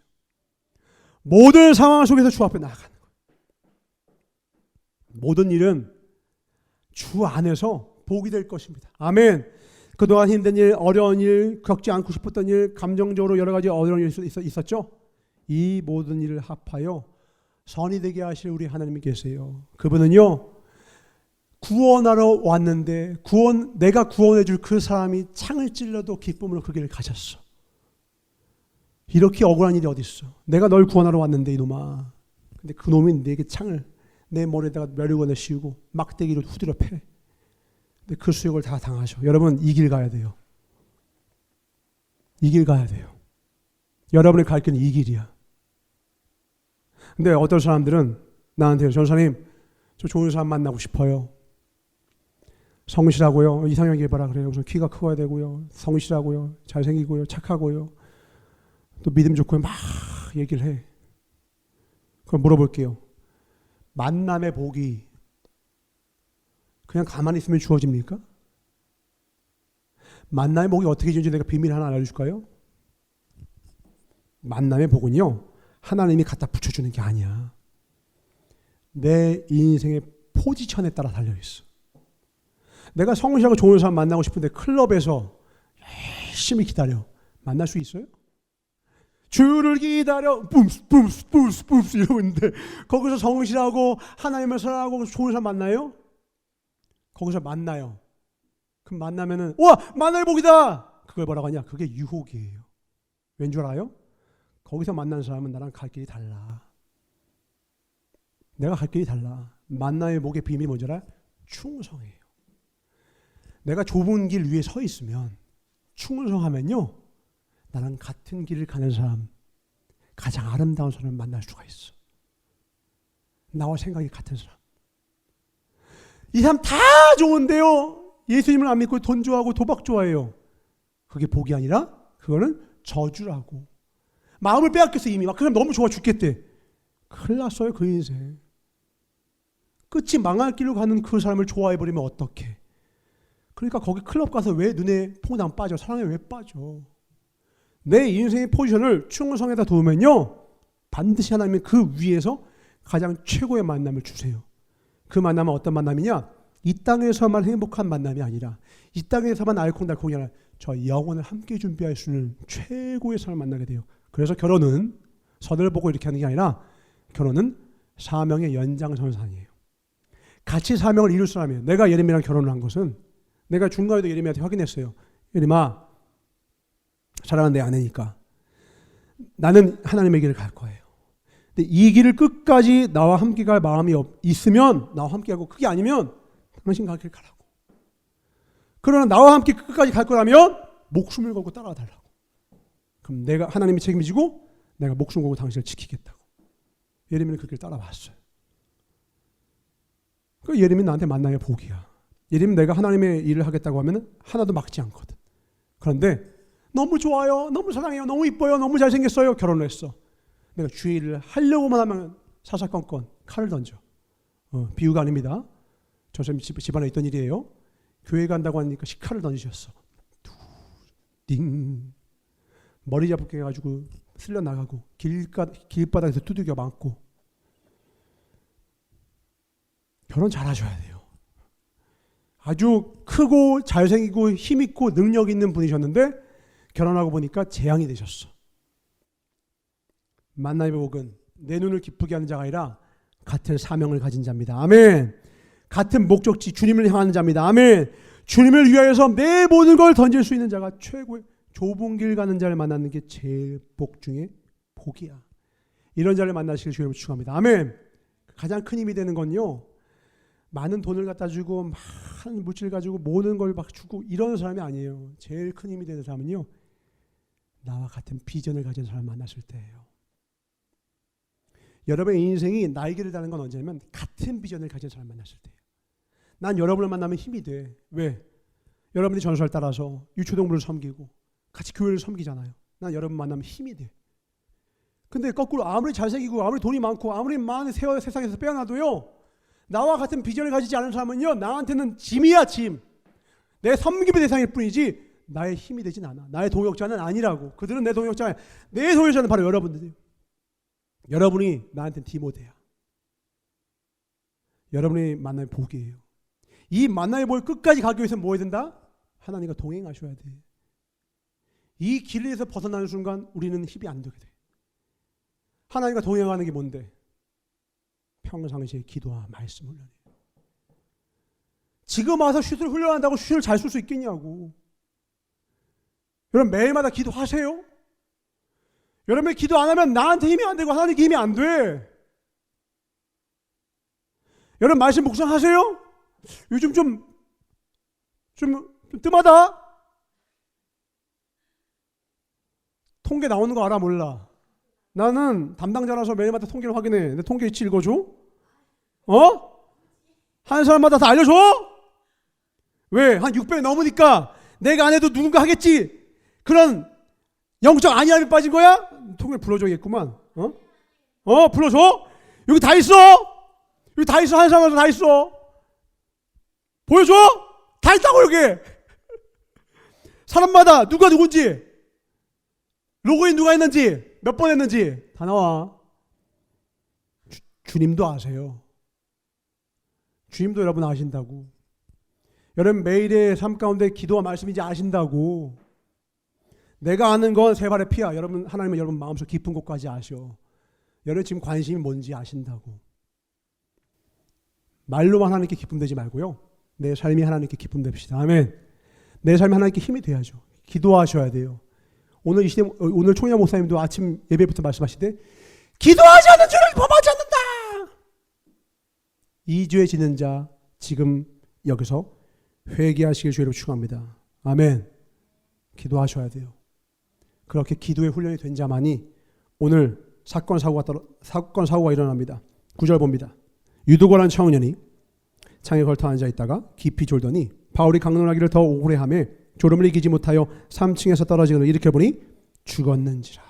A: 모든 상황 속에서 주 앞에 나아가는 거예요. 모든 일은 주 안에서 복이 될 것입니다. 아멘. 그동안 힘든 일, 어려운 일, 겪지 않고 싶었던 일, 감정적으로 여러 가지 어려운 일이 있었죠? 이 모든 일을 합하여 선이 되게 하실 우리 하나님이 계세요. 그분은요 구원하러 왔는데 내가 구원해 줄 그 사람이 창을 찔러도 기쁨으로 그 길을 가셨어. 이렇게 억울한 일이 어디 있어? 내가 널 구원하러 왔는데 이놈아. 근데 그 놈이 내게 창을 내 머리에다가 멸류관을 씌우고 막대기로 후드려 패. 근데 그 수욕을 다 당하셔. 여러분 이 길 가야 돼요. 이 길 가야 돼요. 여러분의 갈 길은 이 길이야. 근데 어떤 사람들은 나한테 전사님 저 좋은 사람 만나고 싶어요. 성실하고요. 이상형이 봐라 그래요. 우선 키가 커야 되고요. 성실하고요. 잘생기고요. 착하고요. 또 믿음 좋고요. 막 얘기를 해. 그럼 물어볼게요. 만남의 복이 그냥 가만히 있으면 주어집니까? 만남의 복이 어떻게 주는지 내가 비밀 하나 알려줄까요? 만남의 복은요 하나님이 갖다 붙여주는 게 아니야. 내 인생의 포지션에 따라 달려있어. 내가 성실하고 좋은 사람 만나고 싶은데 클럽에서 열심히 기다려. 만날 수 있어요? 주를 기다려 뿜스 이러고 있는데 거기서 성실하고 하나님을 사랑하고 좋은 사람 만나요? 거기서 만나요. 그럼 만나면은 와 만나의 복이다. 그걸 뭐라고 하냐? 그게 유혹이에요. 왠 줄 알아요? 거기서 만난 사람은 나랑 갈 길이 달라. 내가 갈 길이 달라. 만남의 목의 비밀이 뭔지 알아? 충성이에요. 내가 좁은 길 위에 서 있으면 충성하면요, 나랑 같은 길을 가는 사람, 가장 아름다운 사람을 만날 수가 있어. 나와 생각이 같은 사람. 이 사람 다 좋은데요, 예수님을 안 믿고 돈 좋아하고 도박 좋아해요. 그게 복이 아니라 그거는 저주라고. 마음을 빼앗겼어 이미. 막 그 사람 너무 좋아 죽겠대. 큰일 났어요 그 인생. 끝이 망할 길로 가는 그 사람을 좋아해버리면 어떡해. 그러니까 거기 클럽 가서 왜 눈에 퐁당 빠져? 사랑에 왜 빠져? 내 인생의 포지션을 충성에다 두면요, 반드시 하나님이 그 위에서 가장 최고의 만남을 주세요. 그 만남은 어떤 만남이냐? 이 땅에서만 행복한 만남이 아니라, 이 땅에서만 알콩달콩이 아니라 저 영혼을 함께 준비할 수 있는 최고의 사람을 만나게 돼요. 그래서 결혼은 선을 보고 이렇게 하는 게 아니라, 결혼은 사명의 연장선상이에요. 같이 사명을 이룰 사람이에요. 내가 예림이랑 결혼을 한 것은, 내가 중간에도 예림이한테 확인했어요. 예림아, 사랑하는 내 아내니까 나는 하나님의 길을 갈 거예요. 근데 이 길을 끝까지 나와 함께 갈 마음이 있으면 나와 함께 하고, 그게 아니면 당신 갈 길 가라고. 그러나 나와 함께 끝까지 갈 거라면 목숨을 걸고 따라와 달라고. 그럼 내가, 하나님이 책임지고 내가 목숨 걸고 당신을 지키겠다고. 예레미야는 그 길 따라왔어요. 그 예레미야 나한테 만나야 복이야. 예레미야 내가 하나님의 일을 하겠다고 하면 하나도 막지 않거든. 그런데 너무 좋아요, 너무 사랑해요, 너무 이뻐요, 너무 잘생겼어요. 결혼을 했어. 내가 주의 일을 하려고만 하면 사사건건 칼을 던져. 비유가 아닙니다. 저 집안에 있던 일이에요. 교회 간다고 하니까 칼을 던지셨어. 띵. 머리 잡게 해가지고 쓸려 나가고 길바닥에서 두들겨 맞고. 결혼 잘하셔야 돼요. 아주 크고 잘생기고 힘있고 능력 있는 분이셨는데 결혼하고 보니까 재앙이 되셨어. 만남의 복은 내 눈을 기쁘게 하는 자가 아니라 같은 사명을 가진 자입니다. 아멘. 같은 목적지 주님을 향하는 자입니다. 아멘. 주님을 위하여서 내 모든 걸 던질 수 있는 자가 최고의, 좁은 길 가는 자를 만나는 게 제일 복 중에 복이야. 이런 자를 만나시길 주님을 축원합니다. 아멘. 가장 큰 힘이 되는 건요, 많은 돈을 갖다 주고 많은 물질 가지고 모든 걸 막 주고 이런 사람이 아니에요. 제일 큰 힘이 되는 사람은요, 나와 같은 비전을 가진 사람을 만났을 때예요. 여러분의 인생이 날개를 다는 건 언제냐면 같은 비전을 가진 사람을 만났을 때예요. 난 여러분을 만나면 힘이 돼. 왜? 여러분이 전설 따라서 유초동물을 섬기고 같이 교회를 섬기잖아요. 난 여러분 만나면 힘이 돼. 근데 거꾸로 아무리 잘생기고 아무리 돈이 많고 아무리 많은 세상에서 빼어나도요, 나와 같은 비전을 가지지 않은 사람은요, 나한테는 짐이야, 짐. 내 섬김의 대상일 뿐이지 나의 힘이 되진 않아. 나의 동역자는 아니라고. 그들은 내 동역자야. 내 동역자는 바로 여러분들이에요. 여러분이 나한테는 디모데야. 여러분이 만남의 복이에요. 이 만남의 복을 끝까지 가기 위해서 뭐 해야 된다? 하나님과 동행하셔야 돼. 이 길에서 벗어나는 순간 우리는 힘이 안 되게 돼. 하나님과 동행하는 게 뭔데? 평상시에 기도와 말씀 훈련이에요. 지금 와서 슛을 훈련한다고 슛을 잘 쏠 수 있겠냐고. 여러분 매일마다 기도하세요. 여러분이 기도 안 하면 나한테 힘이 안 되고 하나님께 힘이 안 돼. 여러분 말씀 묵상하세요. 요즘 좀 뜸하다. 통계 나오는 거 알아 몰라? 나는 담당자라서 매일마다 통계를 확인해. 내 통계 일치 읽어줘? 한 사람마다 다 알려줘? 왜? 한 600 넘으니까 내가 안 해도 누군가 하겠지. 그런 영적 안위함에 빠진 거야? 통계 불러줘야겠구만. 불러줘? 여기 다 있어. 여기 다 있어. 한 사람마다 다 있어. 보여줘? 다 있다고 여기. 사람마다 누가 누군지, 로그인 누가 했는지, 몇 번 했는지 다 나와. 주님도 아세요. 주님도 여러분 아신다고. 여러분 매일의 삶 가운데 기도와 말씀인지 아신다고. 내가 아는 건 세 발의 피야. 여러분 하나님은 여러분 마음속 깊은 곳까지 아셔. 여러분 지금 관심이 뭔지 아신다고. 말로만 하나님께 기쁨 되지 말고요, 내 삶이 하나님께 기쁨 됩시다. 아멘. 내 삶이 하나님께 힘이 돼야죠. 기도하셔야 돼요. 오늘 총야 목사님도 아침 예배부터 말씀하시되 기도하지 않는 죄를 범하지 않는다. 2주에 지는 자 지금 여기서 회개하시길 주의로 축원합니다. 아멘. 기도하셔야 돼요. 그렇게 기도의 훈련이 된 자만이 오늘 사건 사고가 일어납니다. 9절 봅니다. 유두고라는 청년이 창에 걸터 앉아 있다가 깊이 졸더니 바울이 강론하기를 더 오래 하며 졸음을 이기지 못하여 3층에서 떨어지기를 일으켜보니 죽었는지라.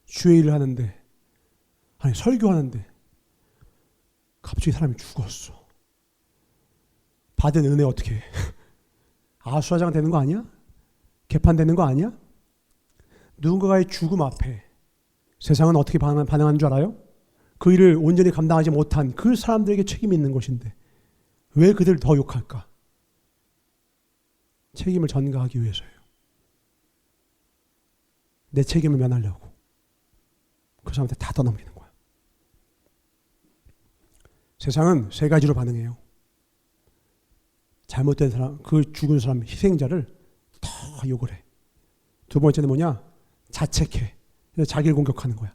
A: 주의 일을 하는데, 아니 설교하는데 갑자기 사람이 죽었어. 받은 은혜 어떻게 해? 아수라장 되는 거 아니야? 개판되는 거 아니야? 누군가의 죽음 앞에 세상은 어떻게 반응하는 줄 알아요? 그 일을 온전히 감당하지 못한 그 사람들에게 책임이 있는 것인데 왜 그들을 더 욕할까? 책임을 전가하기 위해서예요. 내 책임을 면하려고 그 사람한테 다 떠넘기는 거야. 세상은 세 가지로 반응해요. 잘못된 사람, 그 죽은 사람, 희생자를 더 욕을 해. 두 번째는 뭐냐? 자책해. 자기를 공격하는 거야.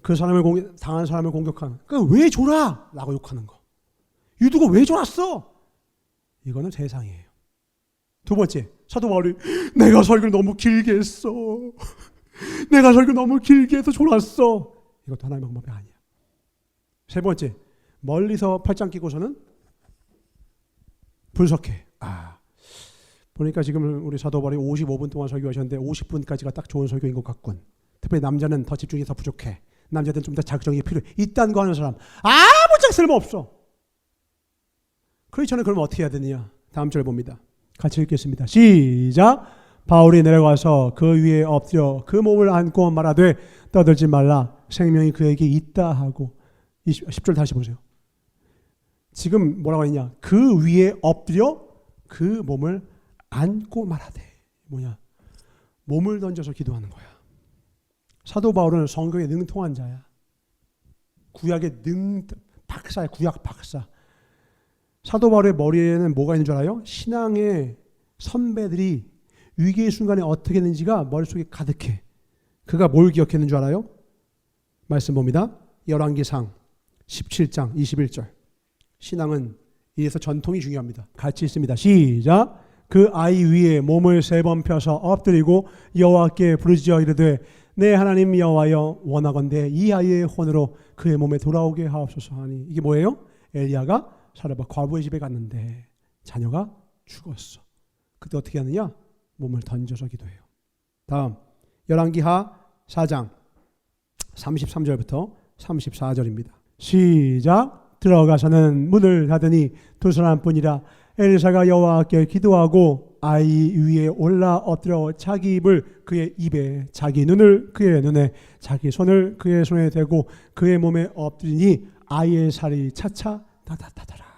A: 그 사람을 당한 사람을 공격하는. 그러니까 왜 졸아? 라고 욕하는 거. 유두가 왜 졸았어? 이거는 세상이에요. 두 번째, 사도 바울이 내가 설교를 너무 길게 했어. 내가 설교 너무 길게 해서 졸았어. 이것도 하나의 방법이 아니야. 세 번째, 멀리서 팔짱 끼고서는 분석해. 보니까 지금 우리 사도 바울이 55분 동안 설교하셨는데 50분까지가 딱 좋은 설교인 것 같군. 특별히 남자는 더 집중이 더 부족해. 남자들은 좀 더 자극적이 필요해. 이딴 거 하는 사람 아무짝 쓸모없어. 크리스천은 그럼 어떻게 해야 되느냐? 다음 절 봅니다. 같이 읽겠습니다. 시작. 바울이 내려가서 그 위에 엎드려 그 몸을 안고 말하되 떠들지 말라. 생명이 그에게 있다 하고. 10절 다시 보세요. 지금 뭐라고 했냐? 그 위에 엎드려 그 몸을 안고 말하되. 뭐냐? 몸을 던져서 기도하는 거야. 사도 바울은 성경에 능통한 자야. 구약의 박사야. 구약 박사. 사도 바울의 머리에는 뭐가 있는 줄 알아요? 신앙의 선배들이 위기의 순간에 어떻게 했는지가 머릿속에 가득해. 그가 뭘 기억했는 줄 알아요? 말씀 봅니다. 열왕기상 17장 21절. 신앙은 이래서 전통이 중요합니다. 같이 있습니다. 시작. 그 아이 위에 몸을 3번 펴서 엎드리고 여호와께 부르짖어 이르되 내 하나님 여호와여 원하건대 이 아이의 혼으로 그의 몸에 돌아오게 하옵소서 하니. 이게 뭐예요? 엘리야가 사르밧 과부의 집에 갔는데 자녀가 죽었어. 그때 어떻게 하느냐? 몸을 던져서 기도해요. 다음 열왕기하 4장 33절부터 34절입니다. 시작. 들어가서는 문을 닫으니 두 사람뿐이라. 엘리사가 여호와께 기도하고 아이 위에 올라 엎드려 자기 입을 그의 입에 자기 눈을 그의 눈에 자기 손을 그의 손에 대고 그의 몸에 엎드리니 아이의 살이 차차 다다다다라.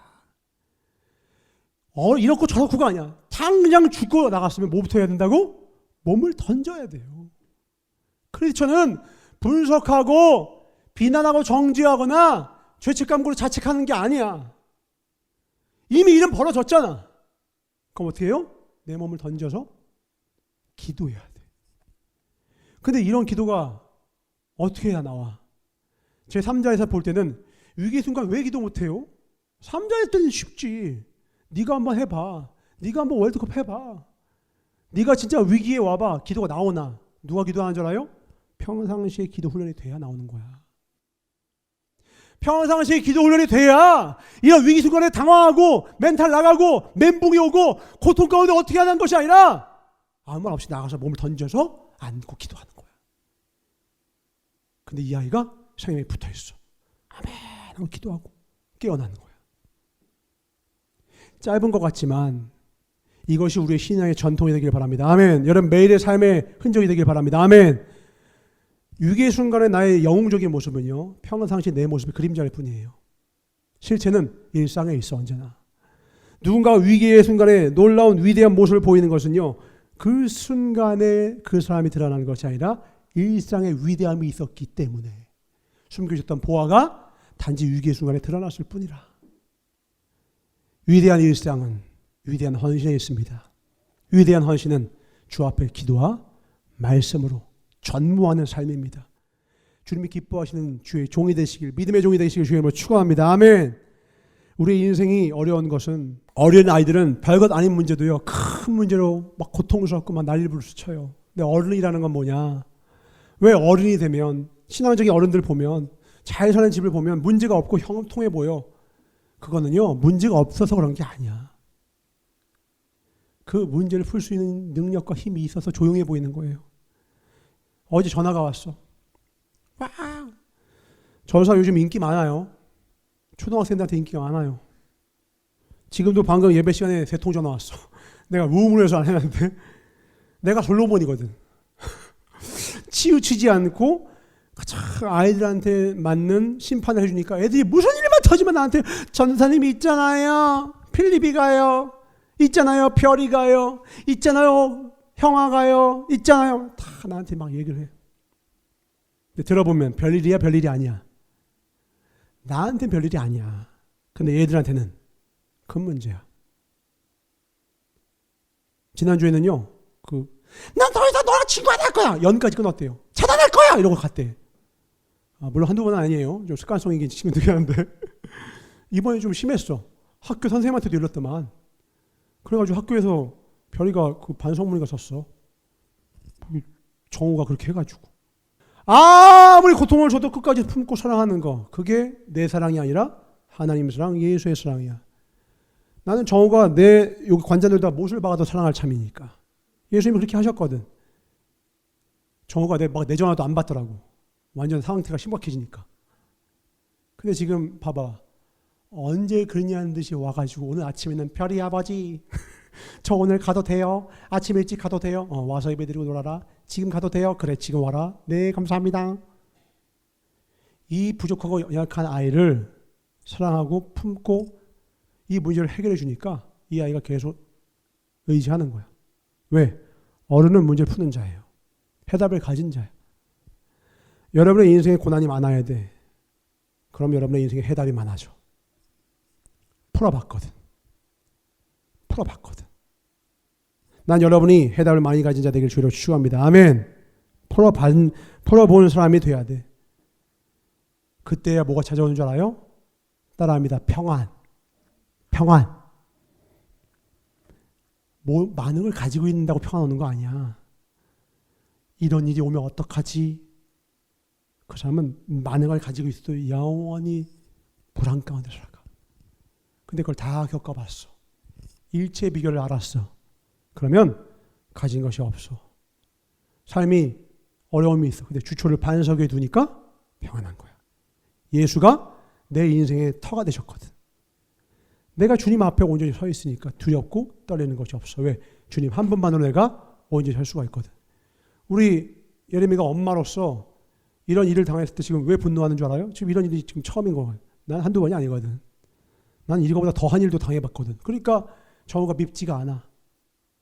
A: 이렇고 저렇고가 아니야. 당장 죽고 나갔으면 뭐부터 해야 된다고? 몸을 던져야 돼요. 크리스천은 분석하고 비난하고 정죄하거나 죄책감으로 자책하는 게 아니야. 이미 일은 벌어졌잖아. 그럼 어떻게 해요? 내 몸을 던져서 기도해야 돼. 근데 이런 기도가 어떻게 해야 나와? 제 3자에서 볼 때는 위기 순간 왜 기도 못해요? 3자일 때는 쉽지. 네가 한번 해봐. 네가 한번 월드컵 해봐. 네가 진짜 위기에 와봐. 기도가 나오나? 누가 기도하는 줄 알아요? 평상시에 기도 훈련이 돼야 나오는 거야. 평상시에 기도 훈련이 돼야 이런 위기 순간에 당황하고 멘탈 나가고 멘붕이 오고 고통 가운데 어떻게 하는 것이 아니라 아무 말 없이 나가서 몸을 던져서 안고 기도하는 거야. 근데 이 아이가 생명에 붙어있어. 아멘 하고 기도하고 깨어나는 거야. 짧은 것 같지만 이것이 우리의 신앙의 전통이 되길 바랍니다. 아멘. 여러분 매일의 삶의 흔적이 되길 바랍니다. 아멘. 위기의 순간에 나의 영웅적인 모습은요, 평상시 내 모습이 그림자일 뿐이에요. 실체는 일상에 있어. 언제나 누군가가 위기의 순간에 놀라운 위대한 모습을 보이는 것은요, 그 순간에 그 사람이 드러나는 것이 아니라 일상의 위대함이 있었기 때문에 숨겨졌던 보화가 단지 위기의 순간에 드러났을 뿐이라. 위대한 일상은 위대한 헌신에 있습니다. 위대한 헌신은 주 앞에 기도와 말씀으로 전무하는 삶입니다. 주님이 기뻐하시는 주의 종이 되시길, 믿음의 종이 되시길 주의 이름으로 축원합니다. 아멘. 우리 인생이 어려운 것은, 어린 아이들은 별것 아닌 문제도요, 큰 문제로 막 고통스럽고 막 난리를 부르쳐요. 근데 어른이라는 건 뭐냐? 왜 어른이 되면, 신앙적인 어른들 보면, 잘 사는 집을 보면 문제가 없고 형통해 보여. 그거는요, 문제가 없어서 그런 게 아니야. 그 문제를 풀 수 있는 능력과 힘이 있어서 조용해 보이는 거예요. 어제 전화가 왔어. 와! 전사 요즘 인기 많아요. 초등학생들한테 인기가 많아요. 지금도 방금 예배 시간에 3통 전화 왔어. 내가 우물에서 안 했는데, 내가 솔로몬이거든. 치우치지 않고 아이들한테 맞는 심판을 해주니까 애들이 무슨 일만 터지면 나한테, 전사님이 있잖아요, 필립이 가요, 있잖아요, 별이 가요, 있잖아요, 형아 가요, 있잖아요, 다 나한테 막 얘기를 해. 근데 들어보면 별일이야, 별일이 아니야. 나한테는 별일이 아니야. 근데 얘들한테는 큰 문제야. 지난주에는요, 난 더 이상 너랑 친구 안 할 거야, 연까지 끊었대요. 차단할 거야 이러고 갔대. 물론 한두 번은 아니에요. 좀 습관성이긴 친구들이 하는데 이번에 좀 심했어. 학교 선생님한테도 이랬더만. 그래가지고 학교에서 별이가 그 반성문이가 썼어. 정우가 그렇게 해가지고, 아무리 고통을 줘도 끝까지 품고 사랑하는 거, 그게 내 사랑이 아니라 하나님 사랑, 예수의 사랑이야. 나는 정우가 내 여기 관자들다 못을 박아도 사랑할 참이니까. 예수님이 그렇게 하셨거든. 정우가 내 전화도 안 받더라고. 완전 상태가 심각해지니까. 근데 지금 봐봐. 언제 그러냐는 듯이 와가지고 오늘 아침에는 별이 아버지 저 오늘 가도 돼요? 아침 일찍 가도 돼요? 와서 예배 드리고 놀아라. 지금 가도 돼요? 그래, 지금 와라. 네, 감사합니다. 이 부족하고 연약한 아이를 사랑하고 품고 이 문제를 해결해 주니까 이 아이가 계속 의지하는 거야. 왜? 어른은 문제를 푸는 자예요. 해답을 가진 자예요. 여러분의 인생에 고난이 많아야 돼. 그럼 여러분의 인생에 해답이 많아져. 풀어봤거든. 난 여러분이 해답을 많이 가진 자 되길 주로 추구합니다. 아멘. 풀어본 사람이 돼야 돼. 그때야 뭐가 찾아오는 줄 알아요? 따라합니다. 평안. 뭐 많은 걸 가지고 있는다고 평안 오는 거 아니야. 이런 일이 오면 어떡하지? 그 사람은 많은 걸 가지고 있어도 영원히 불안 가운데 살아가. 근데 그걸 다 겪어봤어. 일체의 비결을 알았어. 그러면 가진 것이 없어. 삶이 어려움이 있어. 근데 주초를 반석에 두니까 평안한 거야. 예수가 내 인생의 터가 되셨거든. 내가 주님 앞에 온전히 서 있으니까 두렵고 떨리는 것이 없어. 왜? 주님 한 분만으로 내가 온전히 설 수가 있거든. 우리 예레미가 엄마로서 이런 일을 당했을 때 지금 왜 분노하는 줄 알아요? 지금 이런 일이 지금 처음인 거예요. 난 한두 번이 아니거든. 난 이거보다 더한 일도 당해봤거든. 그러니까 정우가 밉지가 않아.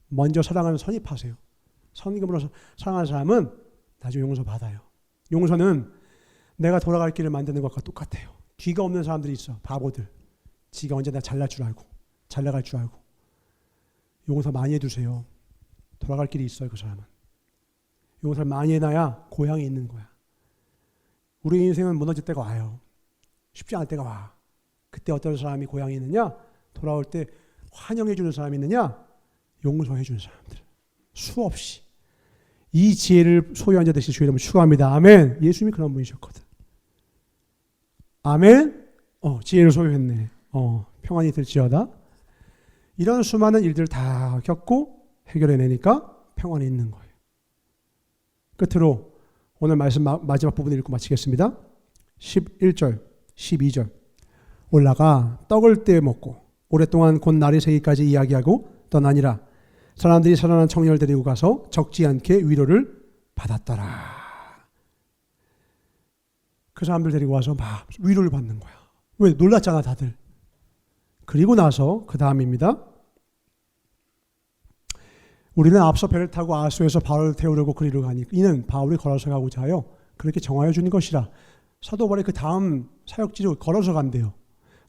A: 먼저 사랑하는 선입하세요. 선임으로 사랑하는 사람은 나중에 용서받아요. 용서는 내가 돌아갈 길을 만드는 것과 똑같아요. 귀가 없는 사람들이 있어. 바보들. 지가 언제 나 잘날 줄 알고, 잘 나갈 줄 알고. 용서 많이 해두세요. 돌아갈 길이 있어요, 그 사람은. 용서를 많이 해놔야 고향이 있는 거야. 우리 인생은 무너질 때가 와요. 쉽지 않을 때가 와. 그때 어떤 사람이 고향이 있느냐? 돌아올 때 환영해 주는 사람이 있느냐? 용서해 주는 사람들. 수없이. 이 지혜를 소유한 자 되실 주의 이름을 축원합니다. 아멘. 예수님이 그런 분이셨거든. 아멘. 지혜를 소유했네. 평안이 될지어다. 이런 수많은 일들을 다 겪고 해결해내니까 평안이 있는 거예요. 끝으로 오늘 말씀 마지막 부분 읽고 마치겠습니다. 11절, 12절. 올라가 떡을 떼어 먹고 오랫동안 곧 날이 새기까지 이야기하고 떠나니라. 사람들이 살아난 청년을 데리고 가서 적지 않게 위로를 받았더라. 그 사람들 데리고 와서 막 위로를 받는 거야. 왜? 놀랐잖아 다들. 그리고 나서 그 다음입니다. 우리는 앞서 배를 타고 아소에서 바울을 태우려고 그리로 가니 이는 바울이 걸어서 가고자 하여 그렇게 정하여 주는 것이라. 사도 바울이 그 다음 사역지로 걸어서 간대요.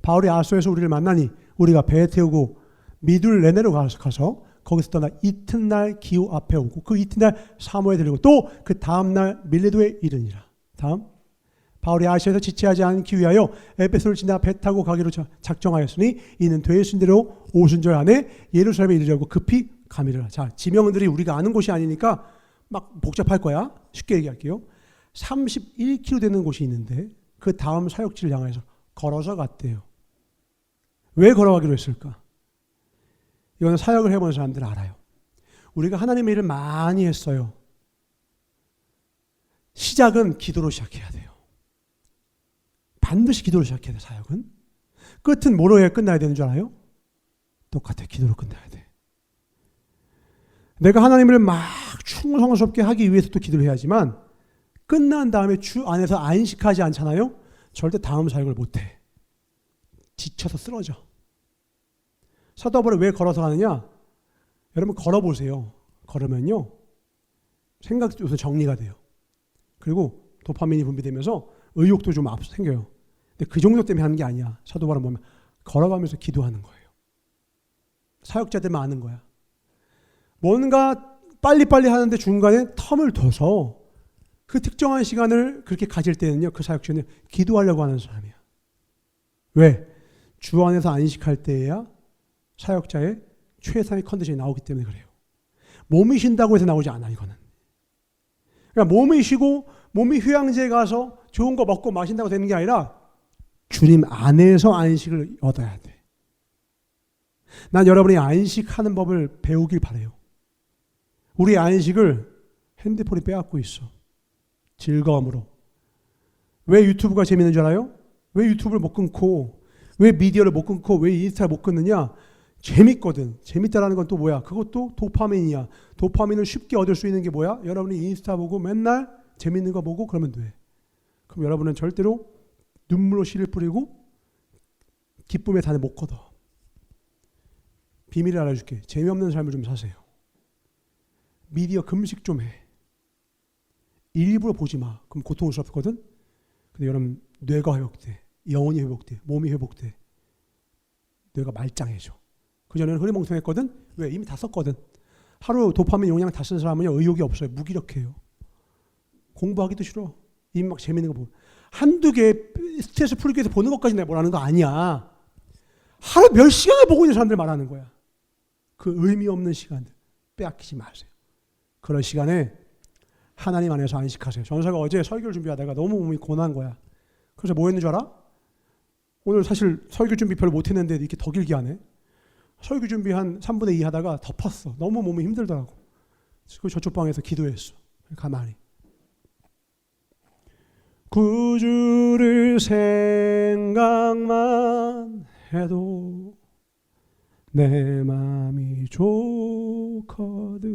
A: 바울이 아소에서 우리를 만나니 우리가 배에 태우고 미둘레네로 가서 거기서 떠나 이튿날 기후 앞에 오고 그 이튿날 사모에 들리고 또 그 다음날 밀레도에 이르니라. 다음 바울이 아시아에서 지체하지 않기 위하여 에베소를 지나 배 타고 가기로 작정하였으니 이는 되신 대로 오순절 안에 예루살렘에 이르려고 급히 가미를. 자, 지명들이 우리가 아는 곳이 아니니까 막 복잡할 거야. 쉽게 얘기할게요. 31km 되는 곳이 있는데 그 다음 사역지를 향해서 걸어서 갔대요. 왜 걸어가기로 했을까? 이건 사역을 해본 사람들 알아요. 우리가 하나님의 일을 많이 했어요. 시작은 기도로 시작해야 돼요. 반드시 기도로 시작해야 돼. 사역은. 끝은 뭐로 해 끝나야 되는 줄 알아요? 똑같아. 기도로 끝나야 돼. 내가 하나님을 막 충성스럽게 하기 위해서 또 기도를 해야지만 끝난 다음에 주 안에서 안식하지 않잖아요? 절대 다음 사역을 못해. 지쳐서 쓰러져. 사도 바울이 왜 걸어서 가느냐? 여러분 걸어보세요. 걸으면요. 생각도 요새 정리가 돼요. 그리고 도파민이 분비되면서 의욕도 좀 생겨요. 근데 그 정도 때문에 하는 게 아니야. 사도 바울은 보면 걸어가면서 기도하는 거예요. 사역자들만 아는 거야. 뭔가 빨리빨리 하는데 중간에 텀을 둬서 그 특정한 시간을 그렇게 가질 때는요. 그 사역자는 기도하려고 하는 사람이야. 왜? 주 안에서 안식할 때에야 사역자의 최상의 컨디션이 나오기 때문에 그래요. 몸이 쉰다고 해서 나오지 않아 이거는. 그러니까 몸이 쉬고 몸이 휴양지에 가서 좋은 거 먹고 마신다고 되는 게 아니라 주님 안에서 안식을 얻어야 돼. 난 여러분이 안식하는 법을 배우길 바라요. 우리 안식을 핸드폰이 빼앗고 있어. 즐거움으로. 왜 유튜브가 재밌는 줄 알아요? 왜 유튜브를 못 끊고 왜 미디어를 못 끊고 왜 인스타를 못 끊느냐? 재밌거든. 재밌다라는 건 또 뭐야? 그것도 도파민이야. 도파민을 쉽게 얻을 수 있는 게 뭐야? 여러분이 인스타 보고 맨날 재밌는 거 보고 그러면 돼. 그럼 여러분은 절대로 눈물로 씨를 뿌리고 기쁨의 단을 못 걷어. 비밀을 알려줄게. 재미없는 삶을 좀 사세요. 미디어 금식 좀 해. 일부러 보지 마. 그럼 고통스럽거든. 근데 여러분 뇌가 회복돼. 영혼이 회복돼. 몸이 회복돼. 뇌가 말짱해져. 그전에는 흐리멍텅했거든. 왜? 이미 다 썼거든. 하루 도파민 용량 다 쓴 사람은요. 의욕이 없어요. 무기력해요. 공부하기도 싫어. 이미 막 재밌는 거 보고. 한두 개 스트레스 풀기 위해서 보는 것까지 내가 뭐라는 거 아니야. 하루 몇 시간을 보고 있는 사람들 말하는 거야. 그 의미 없는 시간들 빼앗기지 마세요. 그런 시간에 하나님 안에서 안식하세요. 전사가 어제 설교를 준비하다가 너무 몸이 고난 거야. 그래서 뭐 했는 줄 알아? 오늘 사실 설교 준비 별로 못했는데 이렇게 더 길게 하네. 설교 준비 한 3분의 2 하다가 덮었어. 너무 몸이 힘들더라고. 그 저쪽 방에서 기도했어. 가만히. 구주를 생각만 해도 내 맘이 좋거든.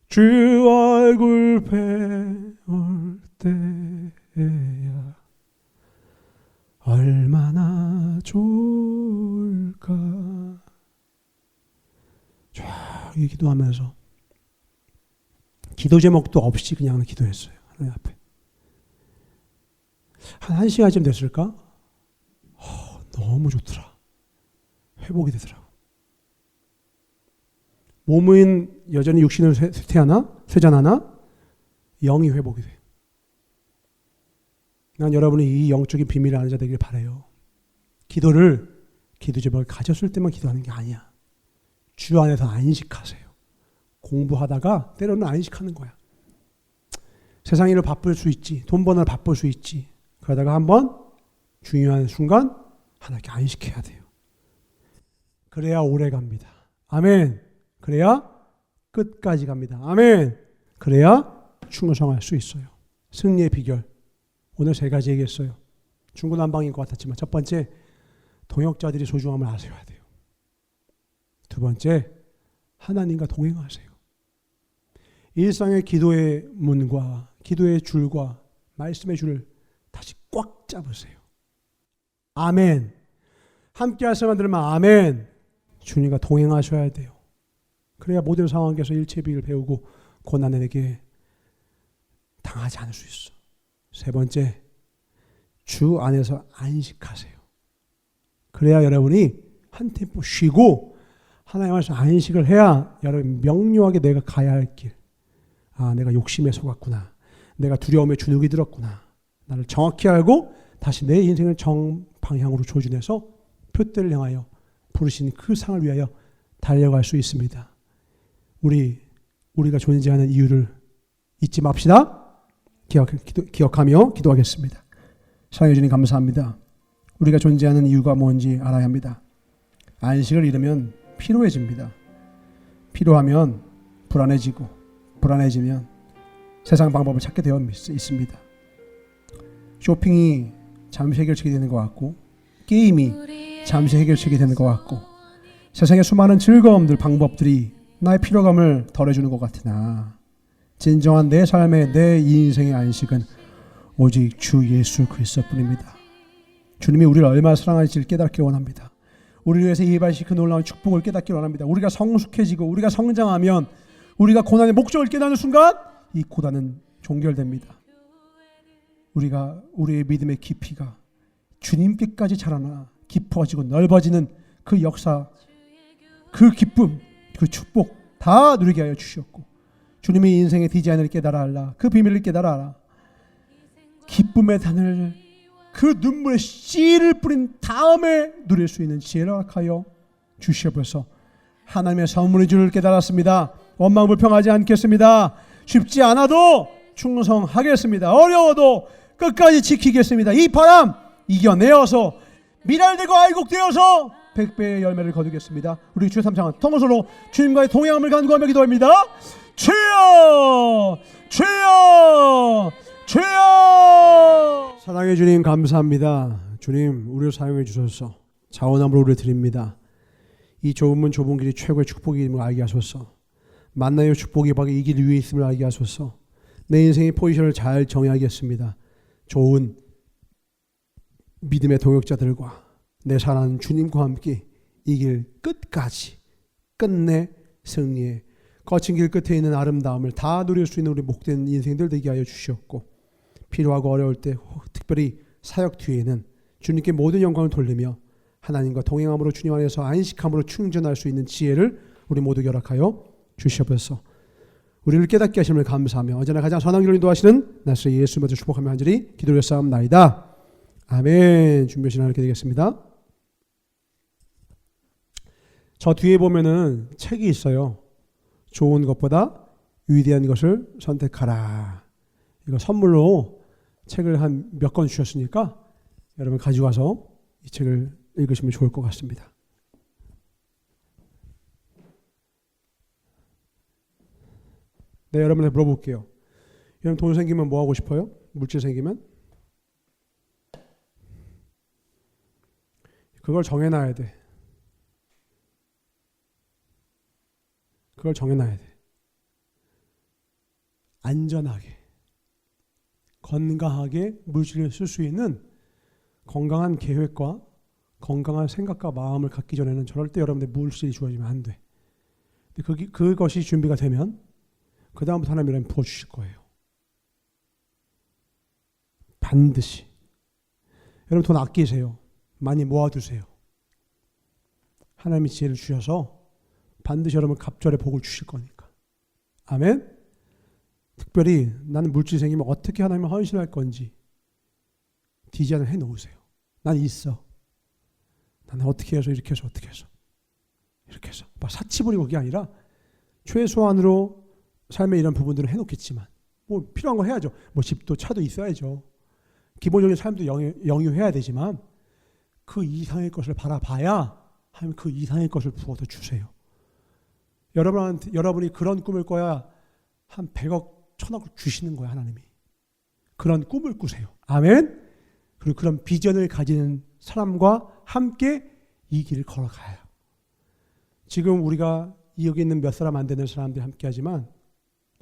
A: 주 얼굴 배울 때야 얼마나 좋을까. 저기 기도하면서 기도 제목도 없이 그냥 기도했어요. 하나님 앞에. 한 1시간쯤 됐을까? 너무 좋더라. 회복이 되더라고. 몸은 여전히 육신을 쇠잔하나 영이 회복이 돼. 난 여러분이 이 영적인 비밀을 아는 자 되길 바라요. 기도를 기도 제목을 가졌을 때만 기도하는 게 아니야. 주 안에서 안식하세요. 공부하다가 때로는 안식하는 거야. 세상 일을 바쁠 수 있지. 돈 버느라 바쁠 수 있지. 그러다가 한번 중요한 순간 하나님께 안식해야 돼요. 그래야 오래 갑니다. 아멘. 그래야 끝까지 갑니다. 아멘. 그래야 충성할 수 있어요. 승리의 비결. 오늘 3가지 얘기했어요. 중구난방인 것 같았지만 첫 번째, 동역자들이 소중함을 아셔야 돼요. 두 번째, 하나님과 동행하세요. 일상의 기도의 문과 기도의 줄과 말씀의 줄을 다시 꽉 잡으세요. 아멘. 함께 할 사람 들으면 아멘. 주님과 동행하셔야 돼요. 그래야 모든 상황에서 일체비를 배우고 고난에게 당하지 않을 수 있어. 세 번째, 주 안에서 안식하세요. 그래야 여러분이 한 템포 쉬고 하나님 안에서 안식을 해야 여러분 명료하게 내가 가야 할 길. 아, 내가 욕심에 속았구나. 내가 두려움에 주눅이 들었구나. 나를 정확히 알고 다시 내 인생을 정방향으로 조준해서 표대를 향하여 부르신 그 상을 위하여 달려갈 수 있습니다. 우리가 존재하는 이유를 잊지 맙시다. 기억하며 기도하겠습니다. 사랑해 주님 감사합니다. 우리가 존재하는 이유가 뭔지 알아야 합니다. 안식을 잃으면 피로해집니다. 피로하면 불안해지고, 불안해지면 세상 방법을 찾게 되어 있습니다. 쇼핑이 잠시 해결책이 되는 것 같고, 게임이 잠시 해결책이 되는 것 같고, 세상의 수많은 즐거움들, 방법들이 나의 피로감을 덜어주는 것 같으나 진정한 내 삶의, 내 인생의 안식은 오직 주 예수 그리스도뿐입니다. 주님이 우리를 얼마나 사랑하실지 깨닫기를 원합니다. 우리를 위해서 예비하신 그 놀라운 축복을 깨닫기를 원합니다. 우리가 성숙해지고 우리가 성장하면, 우리가 고난의 목적을 깨닫는 순간 이 고난은 종결됩니다. 우리의 믿음의 깊이가 주님께까지 자라나 깊어지고 넓어지는 그 역사, 그 기쁨, 그 축복 다 누리게 하여 주셨고, 주님의 인생의 디자인을 깨달아 알라, 그 비밀을 깨달아 알라, 기쁨의 단을, 그 눈물의 씨를 뿌린 다음에 누릴 수 있는 지혜를 허락하여 주시옵소서. 하나님의 선물인 줄을 깨달았습니다. 원망불평하지 않겠습니다. 쉽지 않아도 충성하겠습니다. 어려워도 끝까지 지키겠습니다. 이 바람 이겨내어서 미랄되고 알곡되어서 100배의 열매를 거두겠습니다. 우리 주 3장은 통로서로 주님과의 동행함을 간구하며 기도합니다. 주여, 주여, 주여. 사랑해 주님 감사합니다. 주님, 우리를 사용해 주셔서 자원함으로 우리를 드립니다. 이 좁은 문 좁은 길이 최고의 축복임을 알게 하소서. 만나요 축복이 바로 이 길 위에 있음을 알게 하소서. 내 인생의 포지션을 잘 정해야겠습니다. 좋은 믿음의 동역자들과 내 사랑하는 주님과 함께 이 길 끝까지 끝내 승리해 거친 길 끝에 있는 아름다움을 다 누릴 수 있는 우리 복된 인생들 되게 하여 주시옵고, 필요하고 어려울 때 특별히 사역 뒤에는 주님께 모든 영광을 돌리며 하나님과 동행함으로 주님 안에서 안식함으로 충전할 수 있는 지혜를 우리 모두 결합하여 주시옵소서. 우리를 깨닫게 하심을 감사하며 언제나 가장 선한 길을 인도하시는 나스의 예수님을 축복하며 한절히 기도를 쌓옵나이다. 아멘. 준비하시나 이렇게 되겠습니다. 저 뒤에 보면은 책이 있어요. 좋은 것보다 위대한 것을 선택하라. 이거 선물로 책을 한 몇 권 주셨으니까 여러분 가져가서 이 책을 읽으시면 좋을 것 같습니다. 네, 여러분한테 물어볼게요. 여러분 돈 생기면 뭐 하고 싶어요? 물질 생기면? 그걸 정해놔야 돼. 그걸 정해놔야 돼. 안전하게, 건강하게 물질을 쓸 수 있는 건강한 계획과 건강한 생각과 마음을 갖기 전에는 절대 여러분들 물질이 주어지면 안 돼. 근데 그것이 준비가 되면 그 다음부터 하나님 여러분 부어주실 거예요. 반드시. 여러분 돈 아끼세요. 많이 모아두세요. 하나님이 지혜를 주셔서 반드시 여러분 갑절의 복을 주실 거니까. 아멘. 특별히 나는 물질 생기면 어떻게 하나님을 헌신할 건지 디자인을 해놓으세요. 난 있어. 나는 어떻게 해서 이렇게 해서 어떻게 해서 이렇게 해서 막 사치 부리고 그게 아니라 최소한으로 삶의 이런 부분들은 해놓겠지만 뭐 필요한 거 해야죠. 뭐 집도 차도 있어야죠. 기본적인 삶도 영유해야 되지만 그 이상의 것을 바라봐야 하나님 그 이상의 것을 부어서 주세요. 여러분이 그런 꿈을 꿔야 한 100억, 1000억을 주시는 거예요. 하나님이. 그런 꿈을 꾸세요. 아멘. 그리고 그런 비전을 가지는 사람과 함께 이 길을 걸어가요. 지금 우리가 여기 있는 몇 사람 안 되는 사람들이 함께 하지만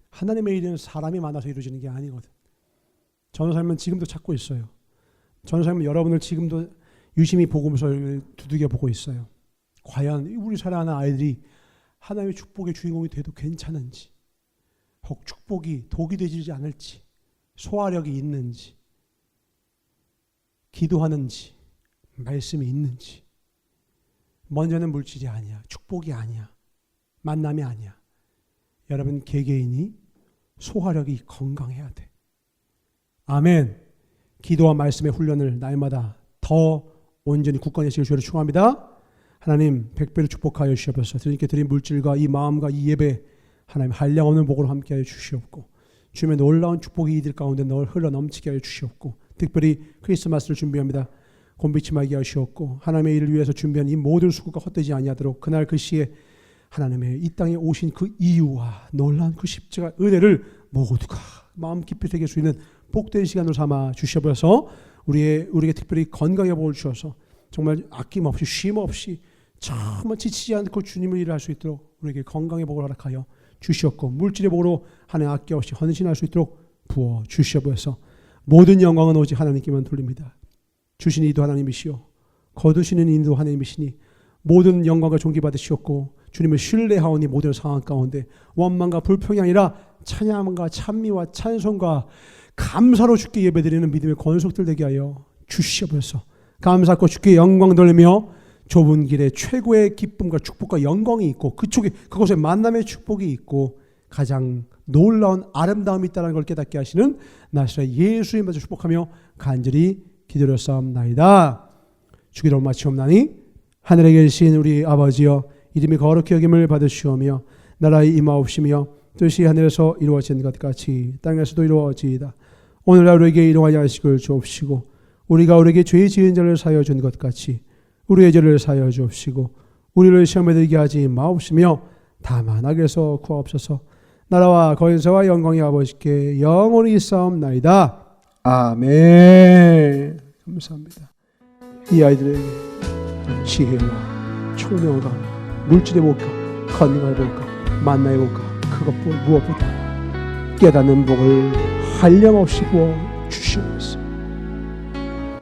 A: 하나님의 일은 사람이 많아서 이루어지는 게 아니거든. 전도사님은 지금도 찾고 있어요. 전도사님은 여러분을 지금도 유심히 복음서를 두들겨 보고 있어요. 과연 우리 사랑하는 아이들이 하나님의 축복의 주인공이 돼도 괜찮은지, 혹 축복이 독이 되지 않을지, 소화력이 있는지, 기도하는지, 말씀이 있는지, 먼저는 물질이 아니야. 축복이 아니야. 만남이 아니야. 여러분 개개인이 소화력이 건강해야 돼. 아멘. 기도와 말씀의 훈련을 날마다 더 온전히 굳건해지길 주를 축원합니다. 하나님 백배로 축복하여 주시옵소서. 주님께 드린 물질과 이 마음과 이 예배 하나님 한량없는 복으로 함께하여 주시옵고 주님의 놀라운 축복이 이들 가운데 널 흘러 넘치게 하여 주시옵고 특별히 크리스마스를 준비합니다. 곤비침하게 하시옵고 하나님의 일을 위해서 준비한 이 모든 수고가 헛되지 아니하도록 그날 그 시에 하나님의 이 땅에 오신 그 이유와 놀라운 그 십자가 은혜를 모두가 마음 깊이 새길 수 있는 복된 시간으로 삼아 주셔서 우리에게 특별히 건강의 복을 주셔서 정말 아낌없이 쉼없이 정말 지치지 않고 주님의 일을 할 수 있도록 우리에게 건강의 복을 허락하여 주시옵고 물질의 복으로 하나님 아낌없이 헌신할 수 있도록 부어 주시옵소서. 모든 영광은 오직 하나님께만 돌립니다. 주신 이도 하나님이시오 거두시는 이도 하나님이시니 모든 영광과 존귀 받으시옵고 주님을 신뢰하오니 모든 상황 가운데 원망과 불평이 아니라 찬양과 찬미와 찬송과 감사로 주께 예배드리는 믿음의 권속들 되게 하여 주시옵소서. 감사하고 주께 영광 돌리며 좁은 길에 최고의 기쁨과 축복과 영광이 있고 그곳에 만남의 축복이 있고 가장 놀라운 아름다움이 있다는 걸 깨닫게 하시는 나시라 예수님 마저 축복하며 간절히 기도하옵나이다. 주기도를 마치옵나니 하늘에 계신 우리 아버지여 이름이 거룩히 여김을 받으시오며 나라의 임하옵시며 뜻이 하늘에서 이루어진 것 같이 땅에서도 이루어지이다. 오늘 우리에게 일용할 양식을 주옵시고 우리가 우리에게 죄 지은 자를 사하여 준 것 같이 우리의 죄를 사하여 주옵시고 우리를 시험에 들게 하지 마옵시며 다만 악에서 구하옵소서. 나라와 권세와 영광이 아버지께 영원히 있사옵나이다. 아멘. 감사합니다. 이 아이들에게 지혜와 총명과 물질의 복과 건강의 복과 만나의 복과 그것 무엇보다 깨닫는 복을 한량없이 부어 주시옵소서.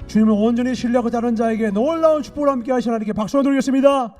A: 주님을 온전히 신뢰하고 따르는 자에게 놀라운 축복을 함께 하시는 하나님께 박수 드리겠습니다.